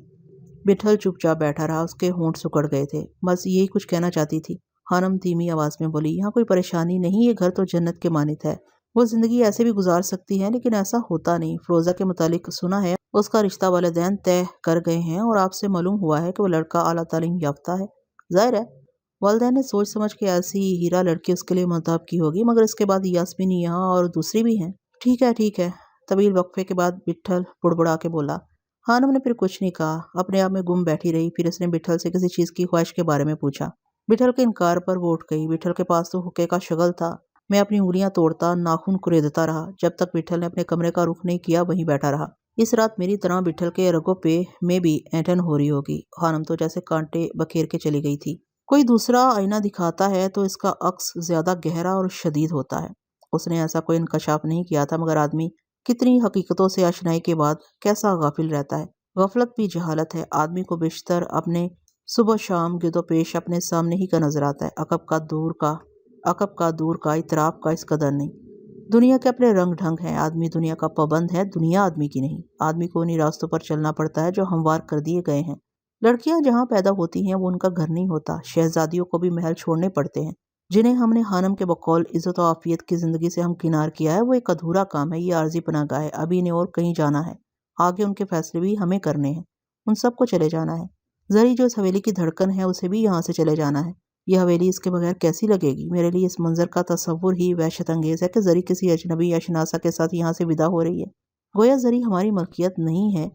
بٹھل چپ چاپ بیٹھا رہا، اس کے ہونٹ سکڑ گئے تھے۔ بس یہی کچھ کہنا چاہتی تھی۔ خانم دھیمی آواز میں بولی، یہاں کوئی پریشانی نہیں، یہ گھر تو جنت کے مانند ہے۔ وہ زندگی ایسے بھی گزار سکتی ہے، لیکن ایسا ہوتا نہیں۔ فروزہ کے متعلق سنا ہے اس کا رشتہ والدین طے کر گئے ہیں، اور آپ سے معلوم ہوا ہے کہ وہ لڑکا اعلیٰ تعلیم یافتہ ہے۔ ظاہر ہے والدین نے سوچ سمجھ کے ایسی ہیرا لڑکی اس کے لیے منتخب کی ہوگی، مگر اس کے بعد یاسمین یہاں اور دوسری بھی ہیں۔ ٹھیک ہے ٹھیک ہے۔ طویل وقفے کے بعد بٹھل بڑبڑا کے بولا۔ خانم نے پھر کچھ نہیں کہا، اپنے آپ میں گم بیٹھی رہی۔ پھر اس نے بٹھل سے کسی چیز کی خواہش کے بارے میں پوچھا۔ بٹھل کے انکار پر وہ اٹھ گئی۔ بٹھل کے پاس تو حقے کا شغل تھا۔ میں اپنی انگلیاں توڑتا، ناخن کریدتا رہا، جب تک بٹھل نے اپنے کمرے کا رخ نہیں کیا وہیں بیٹھا رہا۔ اس رات میری طرح بٹھل کے رگوں پہ میں بھی اینٹھن ہو رہی ہوگی۔ خانم تو جیسے کانٹے بکھیر کے چلی گئی تھی۔ کوئی دوسرا آئینہ دکھاتا ہے تو اس کا عکس زیادہ گہرا اور شدید ہوتا ہے۔ اس نے ایسا کوئی انکشاف نہیں کیا تھا، مگر آدمی کتنی حقیقتوں سے آشنائی کے بعد کیسا غافل رہتا ہے۔ غفلت بھی جہالت ہے۔ آدمی کو بیشتر اپنے صبح شام گرد و پیش اپنے سامنے ہی کا نظر آتا ہے، عقب کا دور کا اطراف کا اس قدر نہیں۔ دنیا کے اپنے رنگ ڈھنگ ہیں۔ آدمی دنیا کا پابند ہے، دنیا آدمی کی نہیں۔ آدمی کو انہی راستوں پر چلنا پڑتا ہے جو ہموار کر دیے گئے ہیں۔ لڑکیاں جہاں پیدا ہوتی ہیں وہ ان کا گھر نہیں ہوتا۔ شہزادیوں کو بھی محل چھوڑنے پڑتے ہیں، جنہیں ہم نے خانم کے بقول عزت و عافیت کی زندگی سے ہمکنار کیا ہے۔ وہ ایک ادھورا کام ہے، یہ عارضی پناہ گاہ ہے۔ ابھی انہیں اور کہیں جانا ہے، آگے ان کے فیصلے بھی ہمیں کرنے ہیں۔ ان سب کو چلے جانا ہے۔ زری جو اس حویلی کی دھڑکن ہے، اسے بھی یہاں سے چلے جانا ہے۔ یہ حویلی اس کے بغیر کیسی لگے گی؟ میرے لیے اس منظر کا تصور ہی وحشت انگیز ہے کہ زری کسی اجنبی یا شناسا کے ساتھ یہاں سے ودا ہو رہی ہے، گویا زری ہماری ملکیت نہیں ہے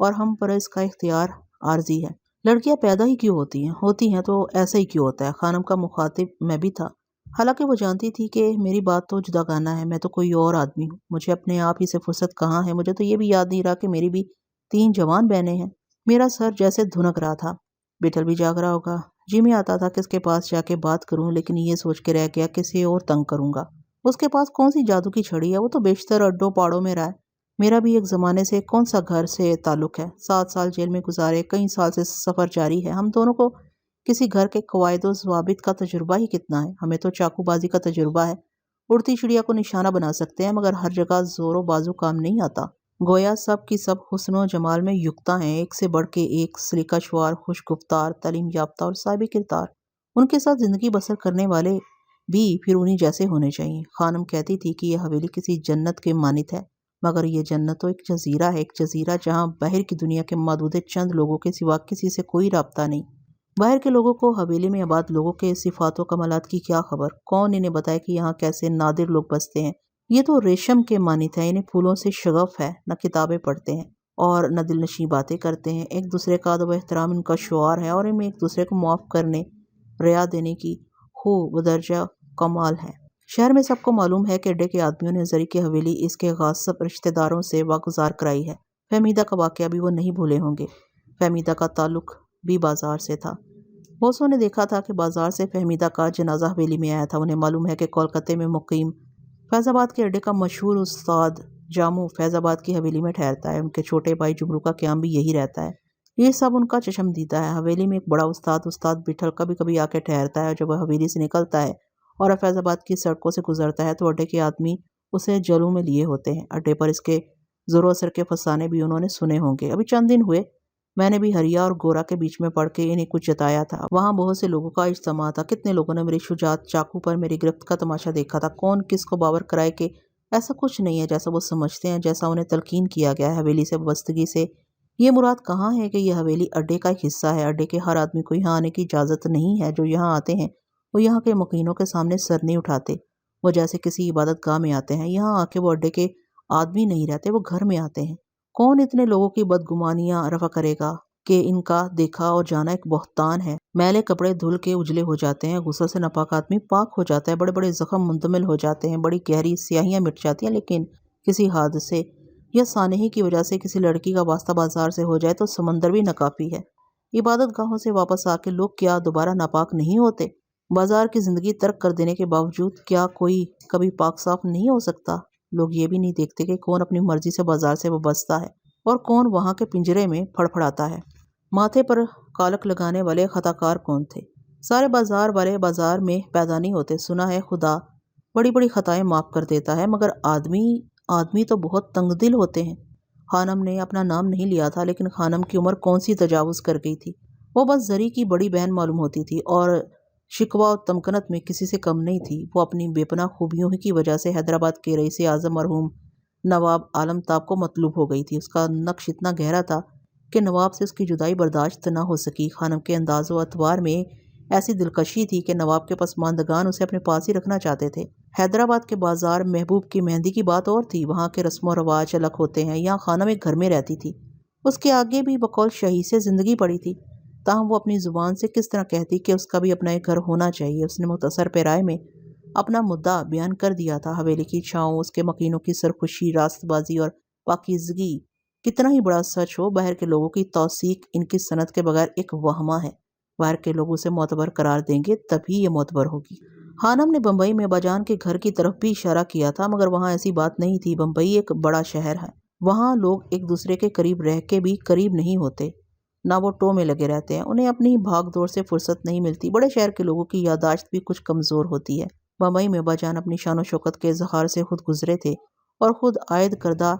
اور ہم پر اس کا اختیار عارضی ہے۔ لڑکیاں پیدا ہی کیوں ہوتی ہیں تو ایسا ہی کیوں ہوتا ہے؟ خانم کا مخاطب میں بھی تھا، حالانکہ وہ جانتی تھی کہ میری بات تو جداگانہ ہے، میں تو کوئی اور آدمی ہوں، مجھے اپنے آپ ہی سے فرصت کہاں ہے۔ مجھے تو یہ بھی یاد نہیں رہا کہ میری بھی 3 جوان بہنیں ہیں۔ میرا سر جیسے دھنک رہا تھا۔ بٹھل بھی جاگ رہا ہوگا۔ جی میں آتا تھا کہ اس کے پاس جا کے بات کروں، لیکن یہ سوچ کے رہ گیا کسی اور تنگ کروں گا۔ اس کے پاس کون سی جادو کی چھڑی ہے؟ وہ تو بیشتر اڈوں پاڑوں میں رہا ہے۔ میرا بھی ایک زمانے سے کون سا گھر سے تعلق ہے، 7 سال جیل میں گزارے، کئی سال سے سفر جاری ہے۔ ہم دونوں کو کسی گھر کے قواعد و ضوابط کا تجربہ ہی کتنا ہے۔ ہمیں تو چاقو بازی کا تجربہ ہے، اڑتی چڑیا کو نشانہ بنا سکتے ہیں، مگر ہر جگہ زور و بازو کام نہیں آتا۔ گویا سب کی سب حسن و جمال میں یکتا ہیں، ایک سے بڑھ کے ایک، سلیقہ شعار، خوش گفتار، تعلیم یافتہ اور صاحب کردار۔ ان کے ساتھ زندگی بسر کرنے والے بھی پھر انہی جیسے ہونے چاہیے۔ خانم کہتی تھی کہ یہ حویلی کسی جنت کے مانند ہے، مگر یہ جنت تو ایک جزیرہ ہے، ایک جزیرہ جہاں باہر کی دنیا کے محدود چند لوگوں کے سوا کسی سے کوئی رابطہ نہیں۔ باہر کے لوگوں کو حویلی میں آباد لوگوں کے صفات و کمالات کی کیا خبر؟ کون انہیں بتائے کہ یہاں کیسے نادر لوگ بستے ہیں؟ یہ تو ریشم کے مانند ہے، انہیں پھولوں سے شغف ہے، نہ کتابیں پڑھتے ہیں اور نہ دل نشیں باتیں کرتے ہیں۔ ایک دوسرے کا ادب و احترام ان کا شعار ہے، اور ان میں ایک دوسرے کو معاف کرنے، رعا دینے کی خوب بدرجہ کمال ہے۔ شہر میں سب کو معلوم ہے کہ اڈے کے آدمیوں نے زری کی حویلی اس کے غاصب رشتہ داروں سے واگزار کرائی ہے۔ فہمیدہ کا واقعہ بھی وہ نہیں بھولے ہوں گے۔ فہمیدہ کا تعلق بھی بازار سے تھا۔ بوسوں نے دیکھا تھا کہ بازار سے فہمیدہ کا جنازہ حویلی میں آیا تھا۔ انہیں معلوم ہے کہ کولکاتے میں مقیم فیض آباد کے اڈے کا مشہور استاد جامو فیض آباد کی حویلی میں ٹھہرتا ہے۔ ان کے چھوٹے بھائی جمرو کا قیام بھی یہی رہتا ہے۔ یہ سب ان کا چشم دیدہ ہے۔ حویلی میں ایک بڑا استاد بٹھل کبھی کبھی آ کے ٹھہرتا ہے۔ جب وہ حویلی سے نکلتا ہے اور فیض آباد کی سڑکوں سے گزرتا ہے تو اڈے کے آدمی اسے جلوں میں لیے ہوتے ہیں۔ اڈے پر اس کے زور و اثر کے فسانے بھی انہوں نے سنے ہوں گے۔ ابھی چند دن ہوئے میں نے بھی ہریا اور گورا کے بیچ میں پڑھ کے انہیں کچھ جتایا تھا۔ وہاں بہت سے لوگوں کا اجتماع تھا۔ کتنے لوگوں نے میری شجاعت، چاقو پر میری گرفت کا تماشا دیکھا تھا۔ کون کس کو باور کرائے کہ ایسا کچھ نہیں ہے جیسا وہ سمجھتے ہیں، جیسا انہیں تلقین کیا گیا ہے۔ حویلی سے وابستگی سے یہ مراد کہاں ہے کہ یہ حویلی اڈے کا ایک حصہ ہے؟ اڈے کے ہر آدمی کو یہاں آنے کی اجازت نہیں ہے۔ جو یہاں آتے ہیں وہ یہاں کے مکینوں کے سامنے سر نہیں اٹھاتے، وہ جیسے کسی عبادت گاہ میں آتے ہیں۔ یہاں آ کے وہ اڈے کے آدمی نہیں رہتے، وہ گھر میں آتے ہیں۔ کون اتنے لوگوں کی بدگمانیاں رفع کرے گا کہ ان کا دیکھا اور جانا ایک بہتان ہے۔ میلے کپڑے دھل کے اجلے ہو جاتے ہیں، غسل سے ناپاک آدمی پاک ہو جاتا ہے، بڑے بڑے زخم منتمل ہو جاتے ہیں، بڑی گہری سیاہیاں مٹ جاتی ہیں، لیکن کسی حادثے یا سانحے کی وجہ سے کسی لڑکی کا واسطہ بازار سے ہو جائے تو سمندر بھی ناکافی ہے۔ عبادت گاہوں سے واپس آ کے لوگ کیا دوبارہ ناپاک نہیں ہوتے؟ بازار کی زندگی ترک کر دینے کے باوجود کیا کوئی کبھی پاک صاف نہیں ہو سکتا؟ لوگ یہ بھی نہیں دیکھتے کہ کون اپنی مرضی سے بازار سے وابستہ ہے اور کون وہاں کے پنجرے میں پھڑپھڑاتا ہے۔ ماتھے پر کالک لگانے والے خطا کار کون تھے؟ سارے بازار والے بازار میں پیدا نہیں ہوتے۔ سنا ہے خدا بڑی بڑی خطائیں معاف کر دیتا ہے، مگر آدمی تو بہت تنگ دل ہوتے ہیں۔ خانم نے اپنا نام نہیں لیا تھا، لیکن خانم کی عمر کون سی تجاوز کر گئی تھی؟ وہ بس زری کی بڑی بہن معلوم ہوتی تھی اور شکوہ و تمکنت میں کسی سے کم نہیں تھی۔ وہ اپنی بے پناہ خوبیوں ہی کی وجہ سے حیدرآباد کے رئیس اعظم مرحوم نواب عالم تاب کو مطلوب ہو گئی تھی۔ اس کا نقش اتنا گہرا تھا کہ نواب سے اس کی جدائی برداشت نہ ہو سکی۔ خانم کے انداز و اطوار میں ایسی دلکشی تھی کہ نواب کے پسماندگان اسے اپنے پاس ہی رکھنا چاہتے تھے۔ حیدرآباد کے بازار محبوب کی مہندی کی بات اور تھی، وہاں کے رسم و رواج الگ ہوتے ہیں۔ یہاں خانم ایک گھر میں رہتی تھی، اس کے آگے بھی بقول شہی سے زندگی پڑی تھی، تاہم وہ اپنی زبان سے کس طرح کہتی کہ اس کا بھی اپنا ایک گھر ہونا چاہیے۔ اس نے مختصر پیرائے میں اپنا مدعا بیان کر دیا تھا۔ حویلی کی چھاؤں، اس کے مکینوں کی سرخوشی، راست بازی اور پاکیزگی کتنا ہی بڑا سچ ہو، باہر کے لوگوں کی توثیق ان کی صنعت کے بغیر ایک وہمہ ہے۔ باہر کے لوگ اسے معتبر قرار دیں گے تبھی یہ معتبر ہوگی۔ خانم نے بمبئی میں اباجان کے گھر کی طرف بھی اشارہ کیا تھا، مگر وہاں ایسی بات نہیں تھی۔ بمبئی ایک بڑا شہر ہے، وہاں لوگ ایک دوسرے کے قریب رہ کے بھی قریب نہیں ہوتے، نہ وہ ٹو میں لگے رہتے ہیں، انہیں اپنی بھاگ دوڑ سے فرصت نہیں ملتی۔ بڑے شہر کے لوگوں کی یادداشت بھی کچھ کمزور ہوتی ہے۔ بمبئی میں اباجان اپنی شان و شوکت کے اظہار سے خود گزرے تھے اور خود عائد کردہ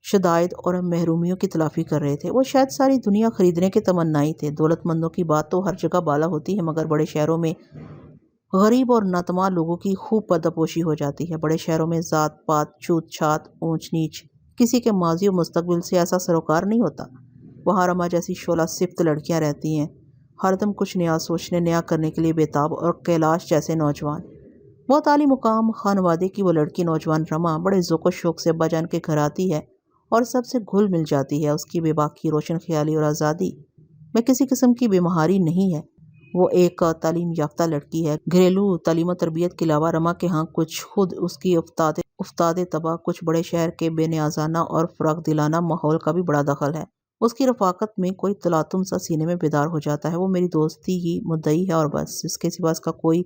شدائد اور محرومیوں کی تلافی کر رہے تھے۔ وہ شاید ساری دنیا خریدنے کے تمنائی تھے۔ دولت مندوں کی بات تو ہر جگہ بالا ہوتی ہے، مگر بڑے شہروں میں غریب اور ناتماں لوگوں کی خوب پردپوشی ہو جاتی ہے۔ بڑے شہروں میں ذات پات، چھوت چھات، اونچ نیچ، کسی کے ماضی و مستقبل سے ایسا سروکار نہیں ہوتا۔ وہاں رما جیسی شعلہ صفت لڑکیاں رہتی ہیں، ہر دم کچھ نیا سوچنے، نیا کرنے کے لیے بےتاب، اور کیلاش جیسے نوجوان۔ بہت عالی مقام خانوادے کی وہ لڑکی نوجوان رما بڑے ذوق و شوق سے ابا جان کے گھر آتی ہے اور سب سے گھل مل جاتی ہے۔ اس کی بے باکی، روشن خیالی اور آزادی میں کسی قسم کی بے مہاری نہیں ہے۔ وہ ایک تعلیم یافتہ لڑکی ہے۔ گھریلو تعلیم و تربیت کے علاوہ رما کے ہاں کچھ خود اس کی افتاد طبع، کچھ بڑے شہر کے بے نیازانہ اور فراق دلانہ ماحول کا بھی بڑا دخل ہے۔ اس کی رفاقت میں کوئی تلاطم سا سینے میں بیدار ہو جاتا ہے۔ وہ میری دوستی کی مدعی ہے اور بس، اس کے سوا اس کا کوئی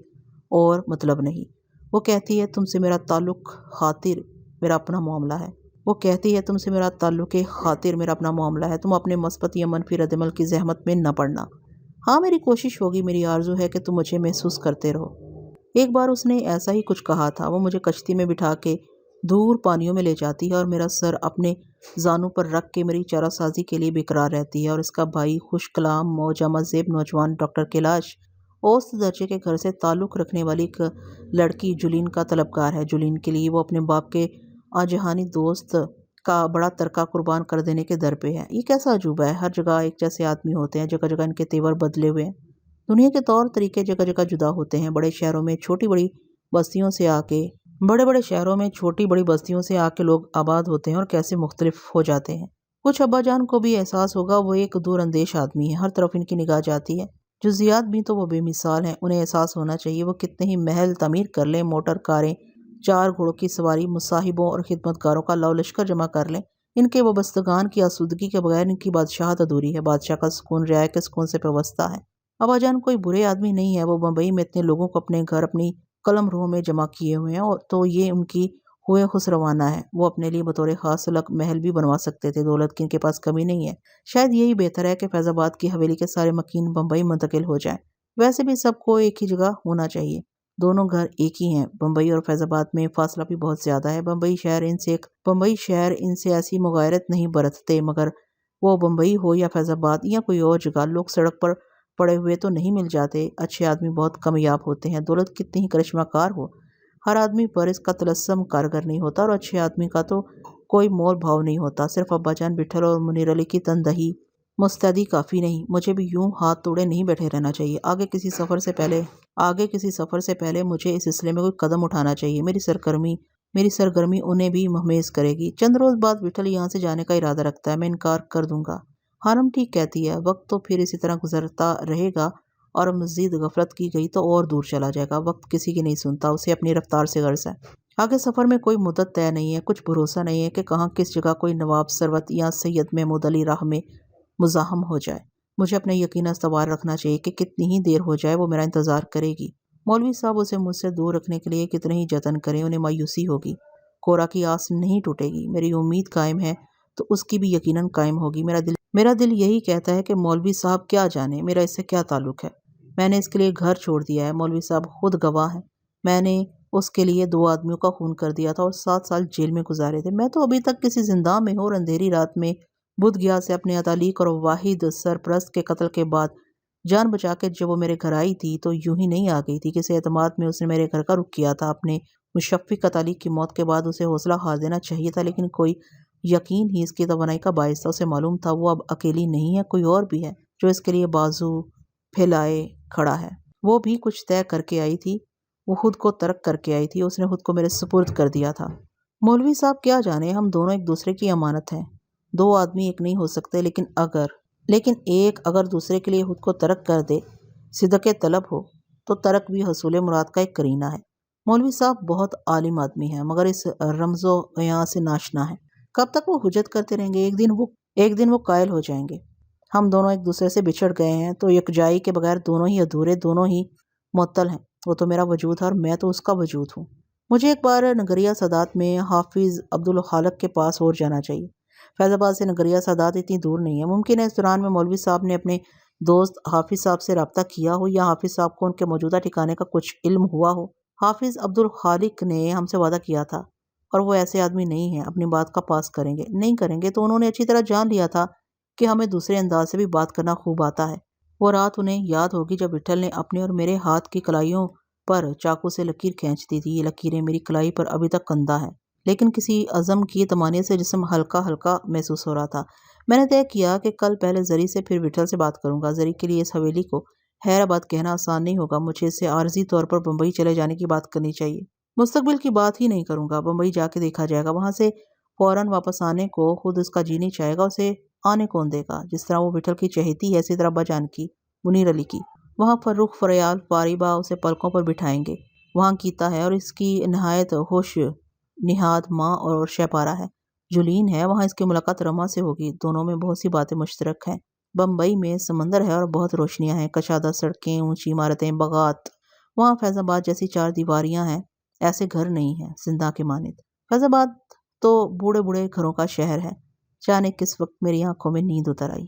اور مطلب نہیں۔ وہ کہتی ہے تم سے میرا تعلق خاطر میرا اپنا معاملہ ہے۔ وہ کہتی ہے تم سے میرا تعلق خاطر میرا اپنا معاملہ ہے، تم اپنے مثبت یا منفی رد عمل کی زحمت میں نہ پڑنا۔ ہاں میری کوشش ہوگی، میری آرزو ہے کہ تم مجھے محسوس کرتے رہو۔ ایک بار اس نے ایسا ہی کچھ کہا تھا۔ وہ مجھے کشتی میں بٹھا کے دور پانیوں میں لے جاتی ہے اور میرا سر اپنے زانوں پر رکھ کے میری چارہ سازی کے لیے بیقرار رہتی ہے، اور اس کا بھائی خوش کلام موجہ زیب نوجوان ڈاکٹر کیلاش اوسط درجے کے گھر سے تعلق رکھنے والی ایک لڑکی جولین کا طلبگار ہے۔ جولین کے لیے وہ اپنے باپ کے آجہانی دوست کا بڑا ترکہ قربان کر دینے کے در پہ ہے۔ یہ کیسا عجوبہ ہے، ہر جگہ ایک جیسے آدمی ہوتے ہیں، جگہ جگہ ان کے تیور بدلے ہوئے ہیں، دنیا کے طور طریقے جگہ جگہ جدا ہوتے ہیں۔ بڑے شہروں میں چھوٹی بڑی بستیوں سے آ کے لوگ آباد ہوتے ہیں اور کیسے مختلف ہو جاتے ہیں۔ کچھ ابا جان کو بھی احساس ہوگا، وہ ایک دور اندیش آدمی ہے، ہر طرف ان کی نگاہ جاتی ہے۔ جزیات بھی تو وہ بے مثال ہیں، انہیں احساس ہونا چاہیے۔ وہ کتنے ہی محل تعمیر کر لیں، موٹر کاریں، 4 گھوڑوں کی سواری، مصاحبوں اور خدمتگاروں کا لو لشکر جمع کر لیں، ان کے وابستگان کی آسودگی کے بغیر ان کی بادشاہت ادھوری ہے۔ بادشاہ کا سکون رعایا کے سکون سے پیوستہ ہے۔ ابا جان کوئی برے آدمی نہیں ہے۔ وہ بمبئی میں اتنے لوگوں کو اپنے گھر اپنی قلم روح میں جمع کیے ہوئے ہیں، اور تو یہ ان کی ہوئے خسروانہ ہے۔ وہ اپنے لیے بطور خاص الگ محل بھی بنوا سکتے تھے، دولت کی ان کے پاس کمی نہیں ہے۔ شاید یہی بہتر ہے کہ فیض آباد کی حویلی کے سارے مکین بمبئی منتقل ہو جائیں۔ ویسے بھی سب کو ایک ہی جگہ ہونا چاہیے، دونوں گھر ایک ہی ہیں۔ بمبئی اور فیض آباد میں فاصلہ بھی بہت زیادہ ہے۔ بمبئی شہر ان سے ایسی مغایرت نہیں برتتے، مگر وہ بمبئی ہو یا فیض آباد یا کوئی اور جگہ، لوگ سڑک پر پڑے ہوئے تو نہیں مل جاتے۔ اچھے آدمی بہت کمیاب ہوتے ہیں، دولت کتنی ہی کرشمہ کار ہو، ہر آدمی پر اس کا طلسم کارگر نہیں ہوتا، اور اچھے آدمی کا تو کوئی مول بھاؤ نہیں ہوتا، صرف ابا جان بٹھل اور منیر علی کی تندہی مستعدی کافی نہیں۔ مجھے بھی یوں ہاتھ توڑے نہیں بیٹھے رہنا چاہیے۔ آگے کسی سفر سے پہلے مجھے اس سلسلے میں کوئی قدم اٹھانا چاہیے۔ میری سرگرمی انہیں بھی مہمیز کرے گی۔ چند روز بعد وٹھل یہاں سے جانے کا ارادہ رکھتا ہے، میں انکار کر دوں گا۔ ہارم ٹھیک کہتی ہے، وقت تو پھر اسی طرح گزرتا رہے گا اور مزید غفلت کی گئی تو اور دور چلا جائے گا۔ وقت کسی کی نہیں سنتا، اسے اپنی رفتار سے غرض ہے۔ آگے سفر میں کوئی مدت طے نہیں ہے، کچھ بھروسہ نہیں ہے کہ کہاں کس جگہ کوئی نواب ثروت یا سید محمود علی راہ میں مزاحم ہو جائے۔ مجھے اپنا یقین استوار رکھنا چاہیے کہ کتنی ہی دیر ہو جائے وہ میرا انتظار کرے گی۔ مولوی صاحب اسے مجھ سے دور رکھنے کے لیے کتنے ہی جتن کریں، انہیں مایوسی ہوگی، کورا کی آس نہیں ٹوٹے گی۔ میری امید قائم ہے تو اس کی بھی یقیناً قائم ہوگی۔ میرا دل یہی کہتا ہے کہ مولوی صاحب کیا جانے میرا اس سے کیا تعلق ہے۔ میں نے اس کے لیے گھر چھوڑ دیا ہے، مولوی صاحب خود گواہ ہیں۔ میں نے اس کے لیے 2 آدمیوں کا خون کر دیا تھا اور 7 سال جیل میں گزارے تھے۔ میں تو ابھی تک کسی زنداں میں ہوں اور اندھیری رات میں بدھ گیا سے اپنے اتالیق اور واحد سرپرست کے قتل کے بعد جان بچا کے جب وہ میرے گھر آئی تھی تو یوں ہی نہیں آ گئی تھی۔ کسی اعتماد میں اس نے میرے گھر کا رخ کیا تھا۔ اپنے مشفق اتالیق کی موت کے بعد اسے حوصلہ ہار دینا چاہیے تھا، لیکن کوئی یقین ہی اس کی توانائی کا باعث تھا۔ اسے معلوم تھا وہ اب اکیلی نہیں ہے، کوئی اور بھی ہے جو اس کے لیے بازو پھیلائے کھڑا ہے۔ وہ بھی کچھ طے کر کے آئی تھی، وہ خود کو ترک کر کے آئی تھی، اس نے خود کو میرے سپرد کر دیا تھا۔ مولوی صاحب کیا جانے، ہم دونوں ایک دوسرے کی امانت ہیں۔ 2 آدمی ایک نہیں ہو سکتے، لیکن ایک اگر دوسرے کے لیے خود کو ترک کر دے، صدق طلب ہو، تو ترک بھی حصول مراد کا ایک کرینہ ہے۔ مولوی صاحب بہت عالم آدمی ہیں، مگر اس رمز و بیاں سے ناشنا ہیں۔ کب تک وہ حجت کرتے رہیں گے؟ ایک دن وہ قائل ہو جائیں گے۔ ہم دونوں ایک دوسرے سے بچھڑ گئے ہیں تو یکجائی کے بغیر دونوں ہی ادھورے، دونوں ہی معطل ہیں۔ وہ تو میرا وجود ہے اور میں تو اس کا وجود ہوں۔ مجھے ایک بار نگریہ سادات میں حافظ عبدالخالق کے پاس اور جانا چاہیے۔ فیض آباد سے نگریہ سادات اتنی دور نہیں ہے۔ ممکن ہے اس دوران میں مولوی صاحب نے اپنے دوست حافظ صاحب سے رابطہ کیا ہو یا حافظ صاحب کو ان کے موجودہ ٹھکانے کا کچھ علم ہوا ہو۔ حافظ عبدالخالق نے ہم سے وعدہ کیا تھا اور وہ ایسے آدمی نہیں ہیں اپنی بات کا پاس نہیں کریں گے تو انہوں نے اچھی طرح جان لیا تھا کہ ہمیں دوسرے انداز سے بھی بات کرنا خوب آتا ہے۔ وہ رات انہیں یاد ہوگی جب وٹھل نے اپنے اور میرے ہاتھ کی کلائیوں پر چاقو سے لکیر کھینچ دی تھی۔ یہ لکیریں میری کلائی پر ابھی تک کندہ ہے، لیکن کسی عزم کی طمانینت سے جسم ہلکا ہلکا محسوس ہو رہا تھا۔ میں نے طے کیا کہ کل پہلے زری سے پھر وٹھل سے بات کروں گا۔ زری کے لیے اس حویلی کو حیرآباد کہنا آسان نہیں ہوگا، مجھے اس سے عارضی طور پر بمبئی چلے جانے کی بات کرنی چاہیے۔ مستقبل کی بات ہی نہیں کروں گا، بمبئی جا کے دیکھا جائے گا، وہاں سے فوراً واپس آنے کو خود اس کا جی نہیں چاہے گا، اسے آنے کون دے گا؟ جس طرح وہ وٹھل کی چہیتی ہے اسی طرح ابا جان کی، منیر علی کی۔ وہاں فرخ، فریال، فاریبہ اسے پلکوں پر بٹھائیں گے۔ وہاں گیتا ہے اور اس کی نہایت ہوش نہاد ماں اور شہپارہ ہے، جولین ہے، وہاں اس کی ملاقات رما سے ہوگی۔ دونوں میں بہت سی باتیں مشترک ہیں۔ بمبئی میں سمندر ہے اور بہت روشنیاں ہیں، کشادہ سڑکیں، اونچی عمارتیں، باغات۔ وہاں فیض آباد جیسی 4 دیواریاں ہیں، ایسے گھر نہیں ہیں زندہ کے مانند۔ فیض آباد تو بوڑھے بوڑھے گھروں کا شہر ہے۔ جانے کس وقت میری آنکھوں میں نیند اتر آئی۔